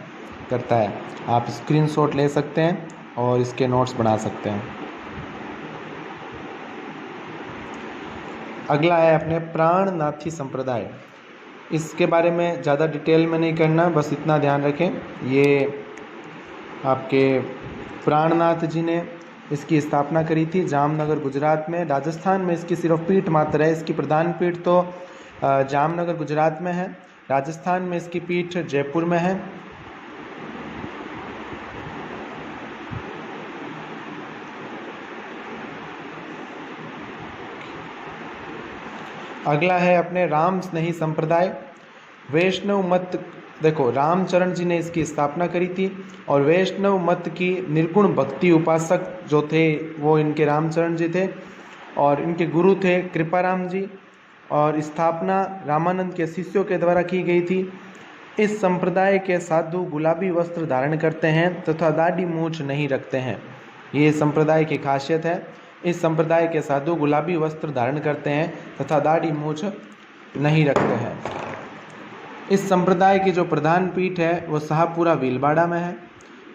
करता है। आप स्क्रीनशॉट ले सकते हैं और इसके नोट्स बना सकते हैं। अगला है अपने प्राणनाथी संप्रदाय। इसके बारे में ज़्यादा डिटेल में नहीं करना, बस इतना ध्यान रखें, ये आपके प्राणनाथ जी ने इसकी स्थापना करी थी जामनगर गुजरात में। राजस्थान में इसकी सिर्फ पीठ मात्र है, इसकी प्रधान पीठ तो जामनगर गुजरात में है, राजस्थान में इसकी पीठ जयपुर में है। अगला है अपने राम स्नेही संप्रदाय। वैष्णव मत, देखो रामचरण जी ने इसकी स्थापना करी थी और वैष्णव मत की निर्गुण भक्ति उपासक जो थे वो इनके रामचरण जी थे और इनके गुरु थे कृपाराम जी, और स्थापना रामानंद के शिष्यों के द्वारा की गई थी। इस संप्रदाय के साधु गुलाबी वस्त्र धारण करते हैं तथा दाढ़ी मूछ नहीं रखते हैं। ये संप्रदाय की खासियत है। इस संप्रदाय के साधु गुलाबी वस्त्र धारण करते हैं तथा दाढ़ी मूछ नहीं रखते हैं। इस संप्रदाय की जो प्रधान पीठ है वो शाहपुरा भीलवाड़ा में है।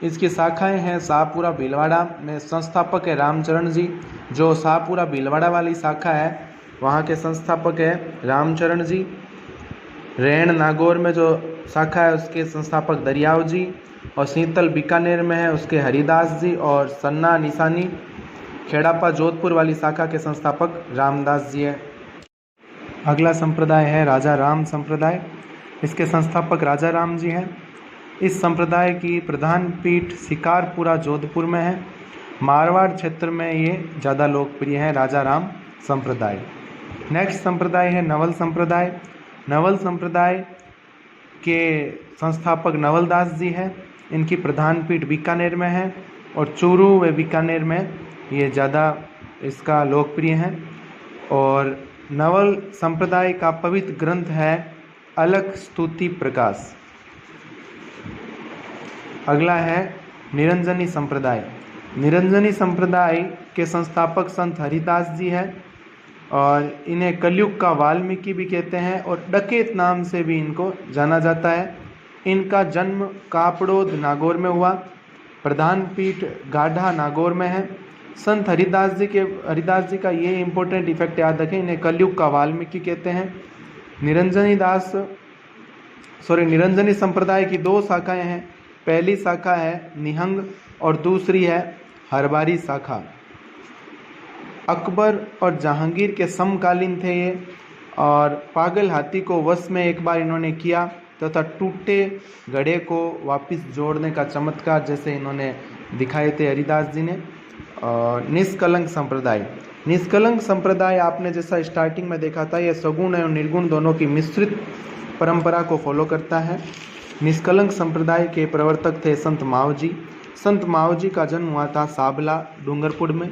इसकी शाखाएं हैं शाहपुरा भीलवाड़ा में, संस्थापक है रामचरण जी। जो शाहपुरा भीलवाड़ा वाली शाखा है वहाँ के संस्थापक है रामचरण जी। रैण नागौर में जो शाखा है उसके संस्थापक दरियाव जी, और शीतल बीकानेर में है उसके हरिदास जी, और सन्ना निशानी खेड़ापा जोधपुर वाली शाखा के संस्थापक रामदास जी है। अगला संप्रदाय है राजा राम संप्रदाय। इसके संस्थापक राजा राम जी हैं। इस संप्रदाय की प्रधान पीठ शिकारपुरा जोधपुर में है। मारवाड़ क्षेत्र में ये ज़्यादा लोकप्रिय है राजा राम संप्रदाय। नेक्स्ट संप्रदाय है नवल संप्रदाय। नवल संप्रदाय के संस्थापक नवलदास जी हैं। इनकी प्रधान पीठ बीकानेर में है और चूरू व बीकानेर में ये ज़्यादा इसका लोकप्रिय है। और नवल संप्रदाय का पवित्र ग्रंथ है अलख स्तुति प्रकाश। अगला है निरंजनी संप्रदाय। निरंजनी संप्रदाय के संस्थापक संत हरिदास जी हैं और इन्हें कलयुग का वाल्मीकि भी कहते हैं और डकैत नाम से भी इनको जाना जाता है। इनका जन्म कापड़ोद नागौर में हुआ। प्रधान पीठ गाढ़ा नागौर में है। संत हरिदास जी का ये इम्पोर्टेंट इफेक्ट याद रखें, इन्हें कलयुग का वाल्मीकि कहते हैं। निरंजनी संप्रदाय की दो शाखाएं हैं। पहली शाखा है निहंग और दूसरी है हरबारी शाखा। अकबर और जहांगीर के समकालीन थे ये, और पागल हाथी को वश में एक बार इन्होंने किया तथा टूटे घड़े को वापस जोड़ने का चमत्कार जैसे इन्होंने दिखाए थे हरिदास जी ने। और निष्कलंक संप्रदाय। निष्कलंक संप्रदाय आपने जैसा स्टार्टिंग में देखा था, ये सगुण और निर्गुण दोनों की मिश्रित परंपरा को फॉलो करता है। निष्कलंक संप्रदाय के प्रवर्तक थे संत मावजी। संत मावजी का जन्म हुआ था साबला डूंगरपुर में।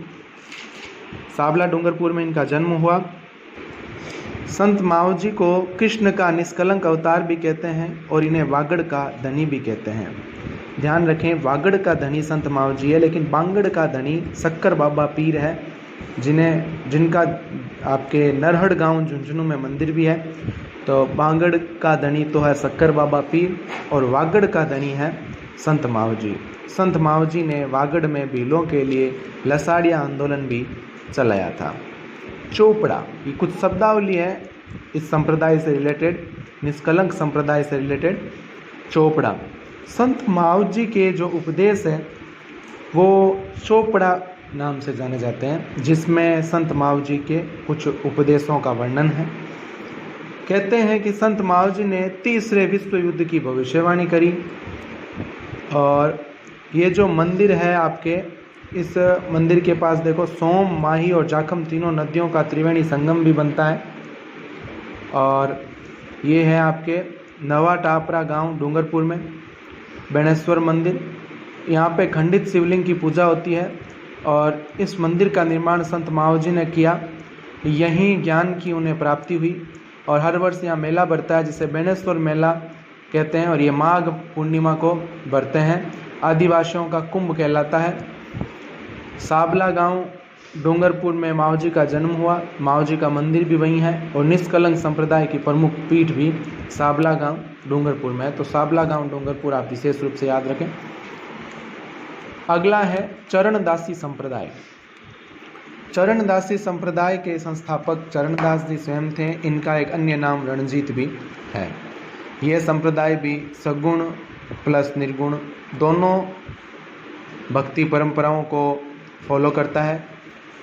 साबला डूंगरपुर में इनका जन्म हुआ। संत माओ जी को कृष्ण का निष्कलंक अवतार भी कहते हैं और इन्हें वागड़ का धनी भी कहते हैं। ध्यान रखें, वागड़ का धनी संत माओ जी है, लेकिन बांगड़ का धनी शक्कर बाबा पीर है, जिनका आपके नरहड़ गांव झुंझुनू में मंदिर भी है। तो बांगड़ का धनी तो है शक्कर बाबा पीर और वागड़ का धनी है संत माओ जी। संत माओ जी ने वागड़ में भीलों के लिए लसाड़िया आंदोलन भी चलाया था। चोपड़ा, ये कुछ शब्दावली है इस संप्रदाय से रिलेटेड, निष्कलंक संप्रदाय से रिलेटेड। चोपड़ा, संत माओ जी के जो उपदेश है वो चोपड़ा नाम से जाने जाते हैं, जिसमें संत माओ जी के कुछ उपदेशों का वर्णन है। कहते हैं कि संत माओ जी ने तीसरे विश्व युद्ध की भविष्यवाणी करी। और ये जो मंदिर है आपके, इस मंदिर के पास देखो सोम, माही और जाखम तीनों नदियों का त्रिवेणी संगम भी बनता है। और ये है आपके नवा टापरा गांव डूंगरपुर में बेणेश्वर मंदिर। यहाँ पे खंडित शिवलिंग की पूजा होती है और इस मंदिर का निर्माण संत माओ जी ने किया। यहीं ज्ञान की उन्हें प्राप्ति हुई और हर वर्ष यहाँ मेला बढ़ता है जिसे बेणेश्वर मेला कहते हैं और ये माघ पूर्णिमा को बढ़ते हैं। आदिवासियों का कुंभ कहलाता है। साबला गांव डूंगरपुर में माओ जी का जन्म हुआ। माओ जी का मंदिर भी वहीं है और निष्कलंक संप्रदाय की प्रमुख पीठ भी साबला गांव डूंगरपुर में है। तो साबला गांव डूंगरपुर आप विशेष रूप से याद रखें। अगला है चरणदासी संप्रदाय। चरणदासी संप्रदाय के संस्थापक चरणदास जी स्वयं थे। इनका एक अन्य नाम रणजीत भी है। यह संप्रदाय भी सगुण प्लस निर्गुण दोनों भक्ति परंपराओं को फॉलो करता है।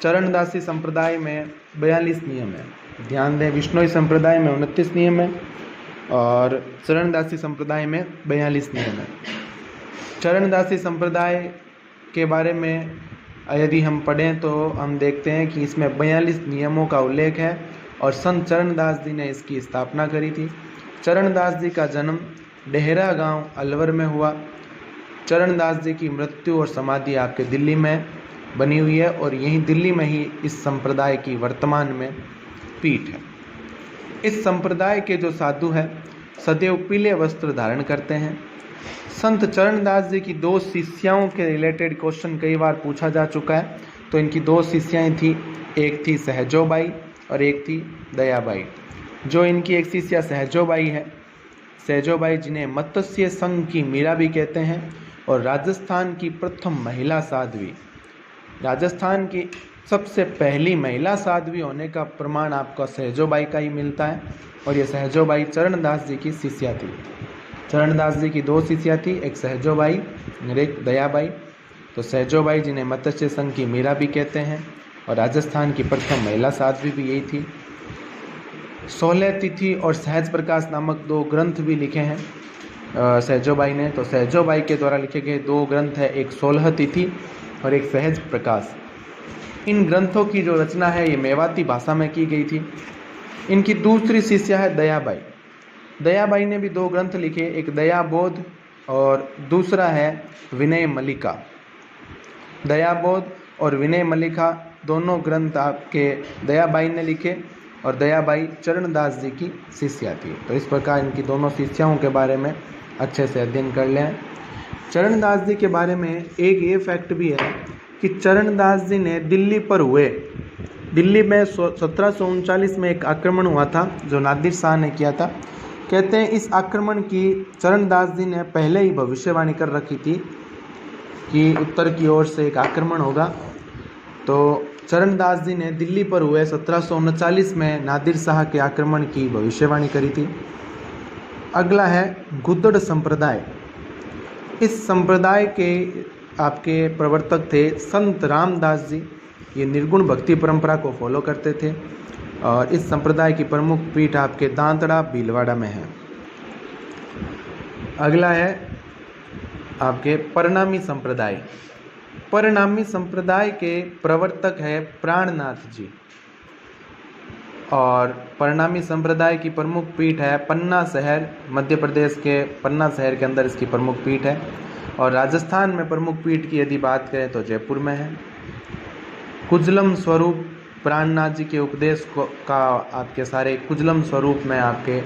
चरणदासी संप्रदाय में 42 नियम है। ध्यान दें, विष्णुई संप्रदाय में 29 नियम है और चरणदासी संप्रदाय में 42 नियम है। चरणदासी संप्रदाय के बारे में यदि हम पढ़ें तो हम देखते हैं कि इसमें 42 नियमों का उल्लेख है और संत चरणदास जी ने इसकी स्थापना करी थी। चरणदास जी का जन्म डेहरा गांव अलवर में हुआ। चरणदास जी की मृत्यु और समाधि आपके दिल्ली में बनी हुई है और यहीं दिल्ली में ही इस संप्रदाय की वर्तमान में पीठ है। इस संप्रदाय के जो साधु हैं सदैव पीले वस्त्र धारण करते हैं। संत चरणदास जी की 2 शिष्याओं के रिलेटेड क्वेश्चन कई बार पूछा जा चुका है। तो इनकी 2 शिष्याएं थी, एक थी सहजोबाई और एक थी दयाबाई। जो इनकी एक शिष्या सहजोबाई है, सहजोबाई जिन्हें मत्स्य संघ की मीरा भी कहते हैं और राजस्थान की प्रथम महिला साध्वी, राजस्थान की सबसे पहली महिला साध्वी होने का प्रमाण आपको सहजोबाई का ही मिलता है। और ये सहजोबाई चरणदास जी की शिष्या थी। चरणदास जी की 2 शिष्या थी, एक सहजोबाई और एक दयाबाई। तो सहजोबाई जिन्हें मत्स्य संघ की मीरा भी कहते हैं और राजस्थान की प्रथम महिला साध्वी भी यही थी। 16 तिथि और सहज प्रकाश नामक 2 ग्रंथ भी लिखे हैं सहजोबाई ने। तो सहजोबाई के द्वारा लिखे गए 2 ग्रंथ है, एक 16 तिथि और एक सहज प्रकाश। इन ग्रंथों की जो रचना है ये मेवाती भाषा में की गई थी। इनकी दूसरी शिष्या है दयाबाई। दयाबाई ने भी 2 ग्रंथ लिखे, एक दयाबोध और दूसरा है विनय मल्लिका। दयाबोध और विनय मल्लिका दोनों ग्रंथ आपके दयाबाई ने लिखे और दयाबाई चरणदास जी की शिष्या थी। तो इस प्रकार इनकी दोनों शिष्याओं के बारे में अच्छे से अध्ययन कर लें। चरणदास जी के बारे में एक ये फैक्ट भी है कि चरणदास जी ने दिल्ली पर हुए, दिल्ली में 1739 में एक आक्रमण हुआ था जो नादिर शाह ने किया था। कहते हैं इस आक्रमण की चरणदास जी ने पहले ही भविष्यवाणी कर रखी थी कि उत्तर की ओर से एक आक्रमण होगा। तो चरणदास जी ने दिल्ली पर हुए 1739 में नादिर शाह के आक्रमण की भविष्यवाणी करी थी। अगला है गुद्दड़ संप्रदाय। इस संप्रदाय के आपके प्रवर्तक थे संत रामदास जी। ये निर्गुण भक्ति परंपरा को फॉलो करते थे और इस संप्रदाय की प्रमुख पीठ आपके दांतड़ा भीलवाड़ा में है। अगला है आपके परिणामी संप्रदाय। परिणामी संप्रदाय के प्रवर्तक है प्राणनाथ जी और परिणामी संप्रदाय की प्रमुख पीठ है पन्ना शहर, मध्य प्रदेश के पन्ना शहर के अंदर इसकी प्रमुख पीठ है। और राजस्थान में प्रमुख पीठ की यदि बात करें तो जयपुर में है। कुजलम स्वरूप प्राणनाथ जी के उपदेश का आपके सारे कुजलम स्वरूप में आपके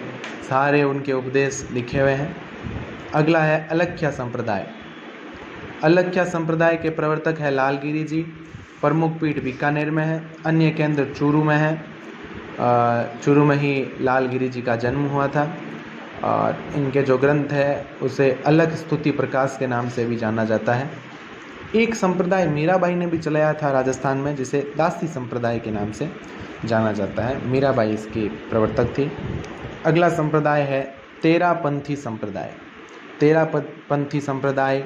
सारे उनके उपदेश लिखे हुए हैं। अगला है अलख्या संप्रदाय। अलख्या संप्रदाय के प्रवर्तक है लालगिरी जी। प्रमुख पीठ बीकानेर में है, अन्य केंद्र चूरू में है। चूरू में ही लालगिरी जी का जन्म हुआ था और इनके जो ग्रंथ है उसे अलख स्तुति प्रकाश के नाम से भी जाना जाता है। एक संप्रदाय मीराबाई ने भी चलाया था राजस्थान में, जिसे दासी संप्रदाय के नाम से जाना जाता है। मीराबाई इसकी प्रवर्तक थी। अगला संप्रदाय है तेरापंथी संप्रदाय। तेरापंथी संप्रदाय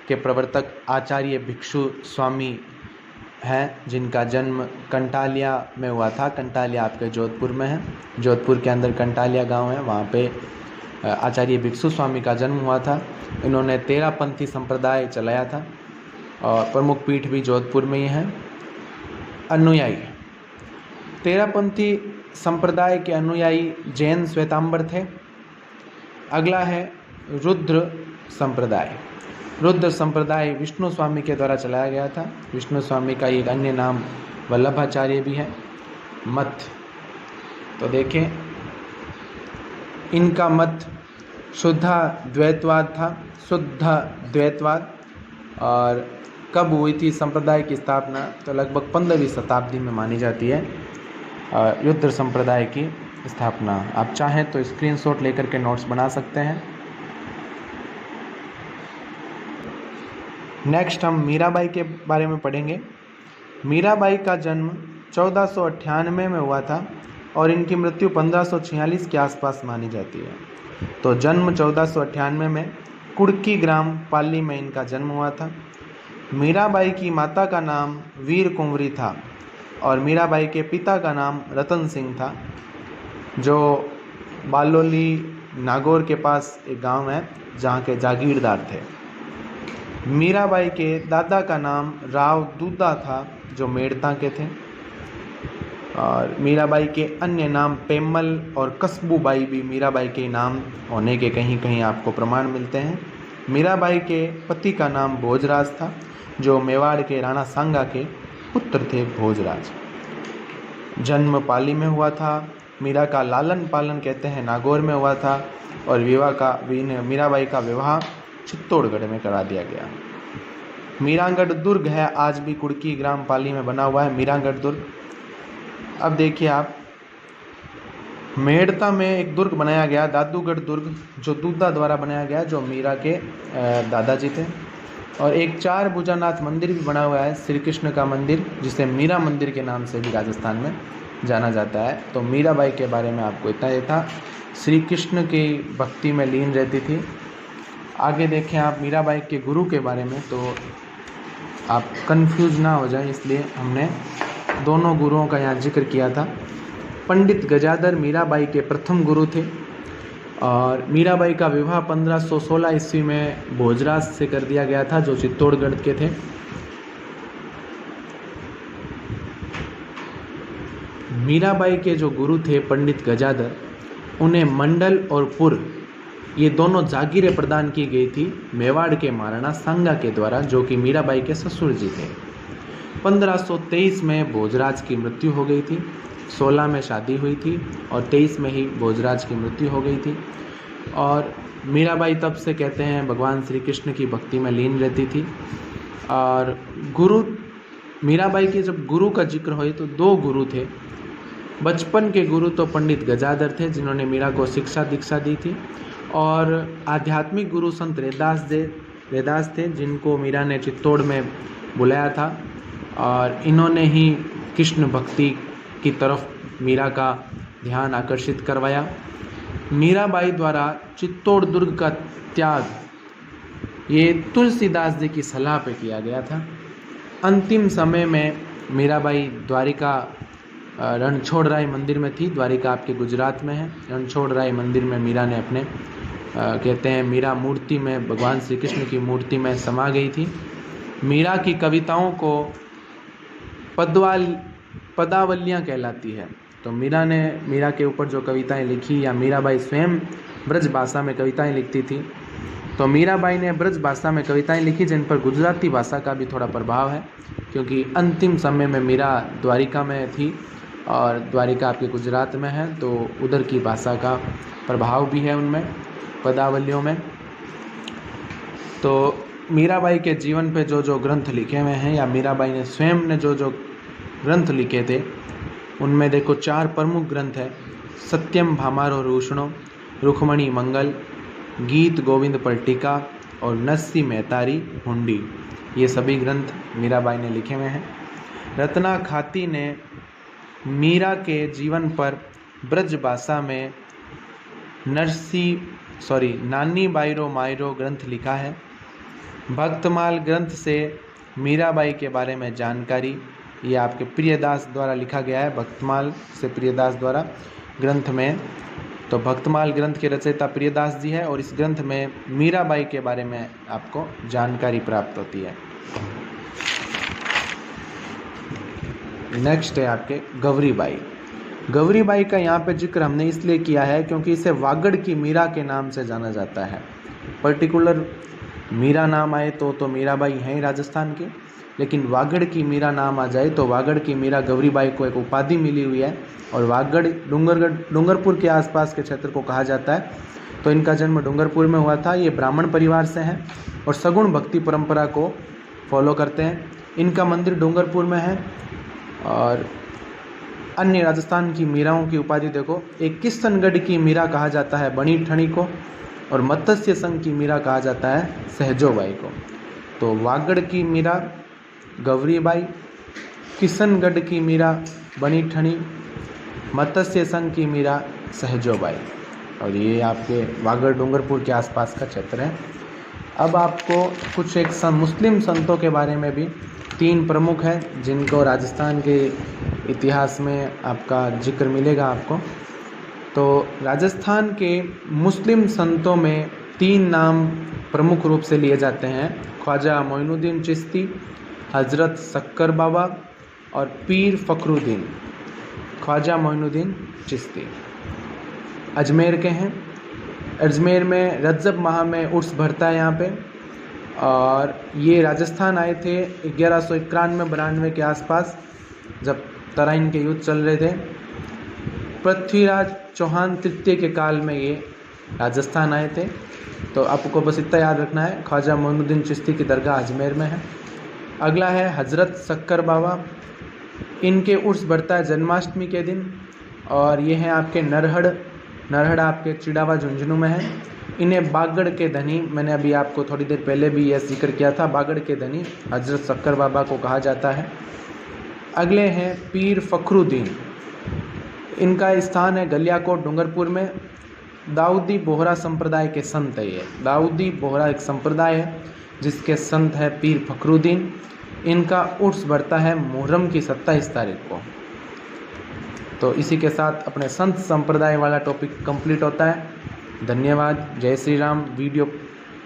के प्रवर्तक आचार्य भिक्षु स्वामी हैं, जिनका जन्म कंटालिया में हुआ था। कंटालिया आपके जोधपुर में है। जोधपुर के अंदर कंटालिया गांव है, वहाँ पे आचार्य भिक्षु स्वामी का जन्म हुआ था। इन्होंने तेरापंथी संप्रदाय चलाया था और प्रमुख पीठ भी जोधपुर में ही है। अनुयायी तेरापंथी संप्रदाय के अनुयायी जैन श्वेतांबर थे। अगला है रुद्र संप्रदाय। रुद्र संप्रदाय विष्णु स्वामी के द्वारा चलाया गया था। विष्णु स्वामी का एक अन्य नाम वल्लभाचार्य भी है। मत तो देखें, इनका मत शुद्ध द्वैतवाद था। शुद्ध द्वैतवाद। और कब हुई थी संप्रदाय की स्थापना? तो लगभग 15वीं शताब्दी में मानी जाती है रुद्र संप्रदाय की स्थापना। आप चाहें तो स्क्रीनशॉट लेकर के नोट्स बना सकते हैं। नेक्स्ट हम मीराबाई के बारे में पढ़ेंगे। मीराबाई का जन्म 1498 में हुआ था और इनकी मृत्यु 1546 के आसपास मानी जाती है। तो जन्म 1498 में कुड़की ग्राम पाली में इनका जन्म हुआ था। मीराबाई की माता का नाम वीर कुंवरी था और मीराबाई के पिता का नाम रतन सिंह था, जो बालोली नागौर के पास एक गांव है जहाँ के जागीरदार थे। मीराबाई के दादा का नाम राव दूदा था, जो मेड़ता के थे। और मीराबाई के अन्य नाम पेम्मल और कस्बूबाई भी मीराबाई के नाम होने के कहीं कहीं आपको प्रमाण मिलते हैं। मीराबाई के पति का नाम भोजराज था, जो मेवाड़ के राणा सांगा के पुत्र थे भोजराज। जन्म पाली में हुआ था। मीरा का लालन पालन कहते हैं नागौर में हुआ था और मीराबाई का विवाह चित्तौड़गढ़ में करा दिया गया। मीरांगढ़ दुर्ग है, आज भी कुड़की ग्राम पाली में बना हुआ है मीरांगढ़ दुर्ग। अब देखिए आप, मेड़ता में एक दुर्ग बनाया गया दादूगढ़ दुर्ग, जो दूधा द्वारा बनाया गया, जो मीरा के दादाजी थे। और एक 4 भुजानाथ मंदिर भी बना हुआ है, श्री कृष्ण का मंदिर, जिसे मीरा मंदिर के नाम से भी राजस्थान में जाना जाता है। तो मीराबाई के बारे में आपको इतना ही था। श्री कृष्ण की भक्ति में लीन रहती थी। आगे देखें आप मीराबाई के गुरु के बारे में, तो आप कंफ्यूज ना हो जाएं, इसलिए हमने दोनों गुरुओं का यहाँ जिक्र किया था। पंडित गजाधर मीराबाई के प्रथम गुरु थे और मीराबाई का विवाह 1516 ईस्वी में भोजराज से कर दिया गया था, जो चित्तौड़गढ़ के थे। मीराबाई के जो गुरु थे पंडित गजाधर, उन्हें मंडल और पुर ये दोनों जागीरें प्रदान की गई थी मेवाड़ के महाराणा सांगा के द्वारा, जो कि मीराबाई के ससुर जी थे। 1523 में भोजराज की मृत्यु हो गई थी। 16 में शादी हुई थी और 23 में ही भोजराज की मृत्यु हो गई थी। और मीराबाई तब से कहते हैं भगवान श्री कृष्ण की भक्ति में लीन रहती थी। और गुरु मीराबाई के जब गुरु का जिक्र हो तो 2 गुरु थे। बचपन के गुरु तो पंडित गजाधर थे, जिन्होंने मीरा को शिक्षा दीक्षा दी थी। और आध्यात्मिक गुरु संत रैदास थे, जिनको मीरा ने चित्तौड़ में बुलाया था और इन्होंने ही कृष्ण भक्ति की तरफ मीरा का ध्यान आकर्षित करवाया। मीराबाई द्वारा चित्तौड़ दुर्ग का त्याग ये तुलसीदास जी की सलाह पे किया गया था। अंतिम समय में मीराबाई द्वारिका रणछोड़राय मंदिर में थी। द्वारिका आपके गुजरात में है। रणछोड़राय मंदिर में मीरा ने अपने कहते हैं मीरा मूर्ति में, भगवान श्री कृष्ण की मूर्ति में समा गई थी। मीरा की कविताओं को पदावलियाँ कहलाती है। तो मीरा के ऊपर जो कविताएं लिखी, या मीराबाई स्वयं ब्रज भाषा में कविताएं लिखती थी, तो मीराबाई ने ब्रज भाषा में कविताएं लिखी जिन पर गुजराती भाषा का भी थोड़ा प्रभाव है। क्योंकि अंतिम समय में मीरा द्वारिका में थी और द्वारिका आपके गुजरात में है, तो उधर की भाषा का प्रभाव भी है उनमें, पदावलियों में। तो मीराबाई के जीवन पे जो जो ग्रंथ लिखे हुए हैं या मीराबाई ने स्वयं ने जो जो ग्रंथ लिखे थे, उनमें देखो 4 प्रमुख ग्रंथ हैं। सत्यम भामारो रूषणो, रुक्मणी मंगल, गीत गोविंद पर टीका और नस्सी मेहतारी हुंडी, ये सभी ग्रंथ मीराबाई ने लिखे हुए हैं। रत्ना खाती ने मीरा के जीवन पर ब्रज भाषा में नानी बाईरो मायरो ग्रंथ लिखा है। भक्तमाल ग्रंथ से मीराबाई के बारे में जानकारी, ये आपके प्रियदास द्वारा लिखा गया है, भक्तमाल से प्रियदास द्वारा ग्रंथ में। तो भक्तमाल ग्रंथ के रचयिता प्रियदास जी है और इस ग्रंथ में मीराबाई के बारे में आपको जानकारी प्राप्त होती है। नेक्स्ट है आपके गौरीबाई। गौरीबाई का यहाँ पे जिक्र हमने इसलिए किया है क्योंकि इसे वागड़ की मीरा के नाम से जाना जाता है। पर्टिकुलर मीरा नाम आए तो मीराबाई हैं राजस्थान के, लेकिन वागड़ की मीरा नाम आ जाए तो वागड़ की मीरा गौरीबाई को एक उपाधि मिली हुई है और वागड़ डूंगरपुर के आसपास के क्षेत्र को कहा जाता है। तो इनका जन्म डूंगरपुर में हुआ था। ये ब्राह्मण परिवार से हैं और सगुण भक्ति परंपरा को फॉलो करते हैं। इनका मंदिर डूंगरपुर में है। और अन्य राजस्थान की मीराओं की उपाधि देखो, एक किशनगढ़ की मीरा कहा जाता है बणी ठणी को और मत्स्य संघ की मीरा कहा जाता है सहजोबाई को। तो वागड़ की मीरा गौरीबाई, किशनगढ़ की मीरा बणी ठणी, मत्स्य संघ की मीरा सहजोबाई, और ये आपके वागड़ डूंगरपुर के आसपास का क्षेत्र है। अब आपको कुछ एक मुस्लिम संतों के बारे में भी 3 प्रमुख है जिनको राजस्थान के इतिहास में आपका जिक्र मिलेगा आपको। तो राजस्थान के मुस्लिम संतों में 3 नाम प्रमुख रूप से लिए जाते हैं। ख्वाजा मोइनुद्दीन चिश्ती, हज़रत शक्कर बाबा और पीर फखरुद्दीन। ख्वाजा मोइनुद्दीन चिश्ती अजमेर के हैं। अजमेर में रजब माह में उर्स भरता है यहाँ पे, और ये राजस्थान आए थे 1191-92 के आसपास, जब तराइन के युद्ध चल रहे थे। पृथ्वीराज चौहान तृतीय के काल में ये राजस्थान आए थे। तो आपको बस इतना याद रखना है, ख्वाजा मोइनुद्दीन चिश्ती की दरगाह अजमेर में है। अगला है हज़रत शक्कर बाबा। इनके उर्स बढ़ता है जन्माष्टमी के दिन, और ये हैं आपके नरहड़ आपके चिड़ावा झुंझुनू में है। इन्हें बागड़ के धनी, मैंने अभी आपको थोड़ी देर पहले भी यह जिक्र किया था, बागड़ के धनी हज़रत शक्कर बाबा को कहा जाता है। अगले हैं पीर फखरुद्दीन। इनका स्थान है गलियाकोट डूंगरपुर में। दाऊदी बोहरा संप्रदाय के संत है ये। दाऊदी बोहरा एक संप्रदाय है जिसके संत है पीर फखरुद्दीन। इनका उर्स बढ़ता है मुहर्रम की 27 तारीख को। तो इसी के साथ अपने संत संप्रदाय वाला टॉपिक कंप्लीट होता है। धन्यवाद। जय श्री राम। वीडियो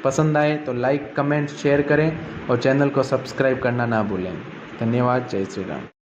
पसंद आए तो लाइक, कमेंट, शेयर करें और चैनल को सब्सक्राइब करना ना भूलें। धन्यवाद। जय श्री राम।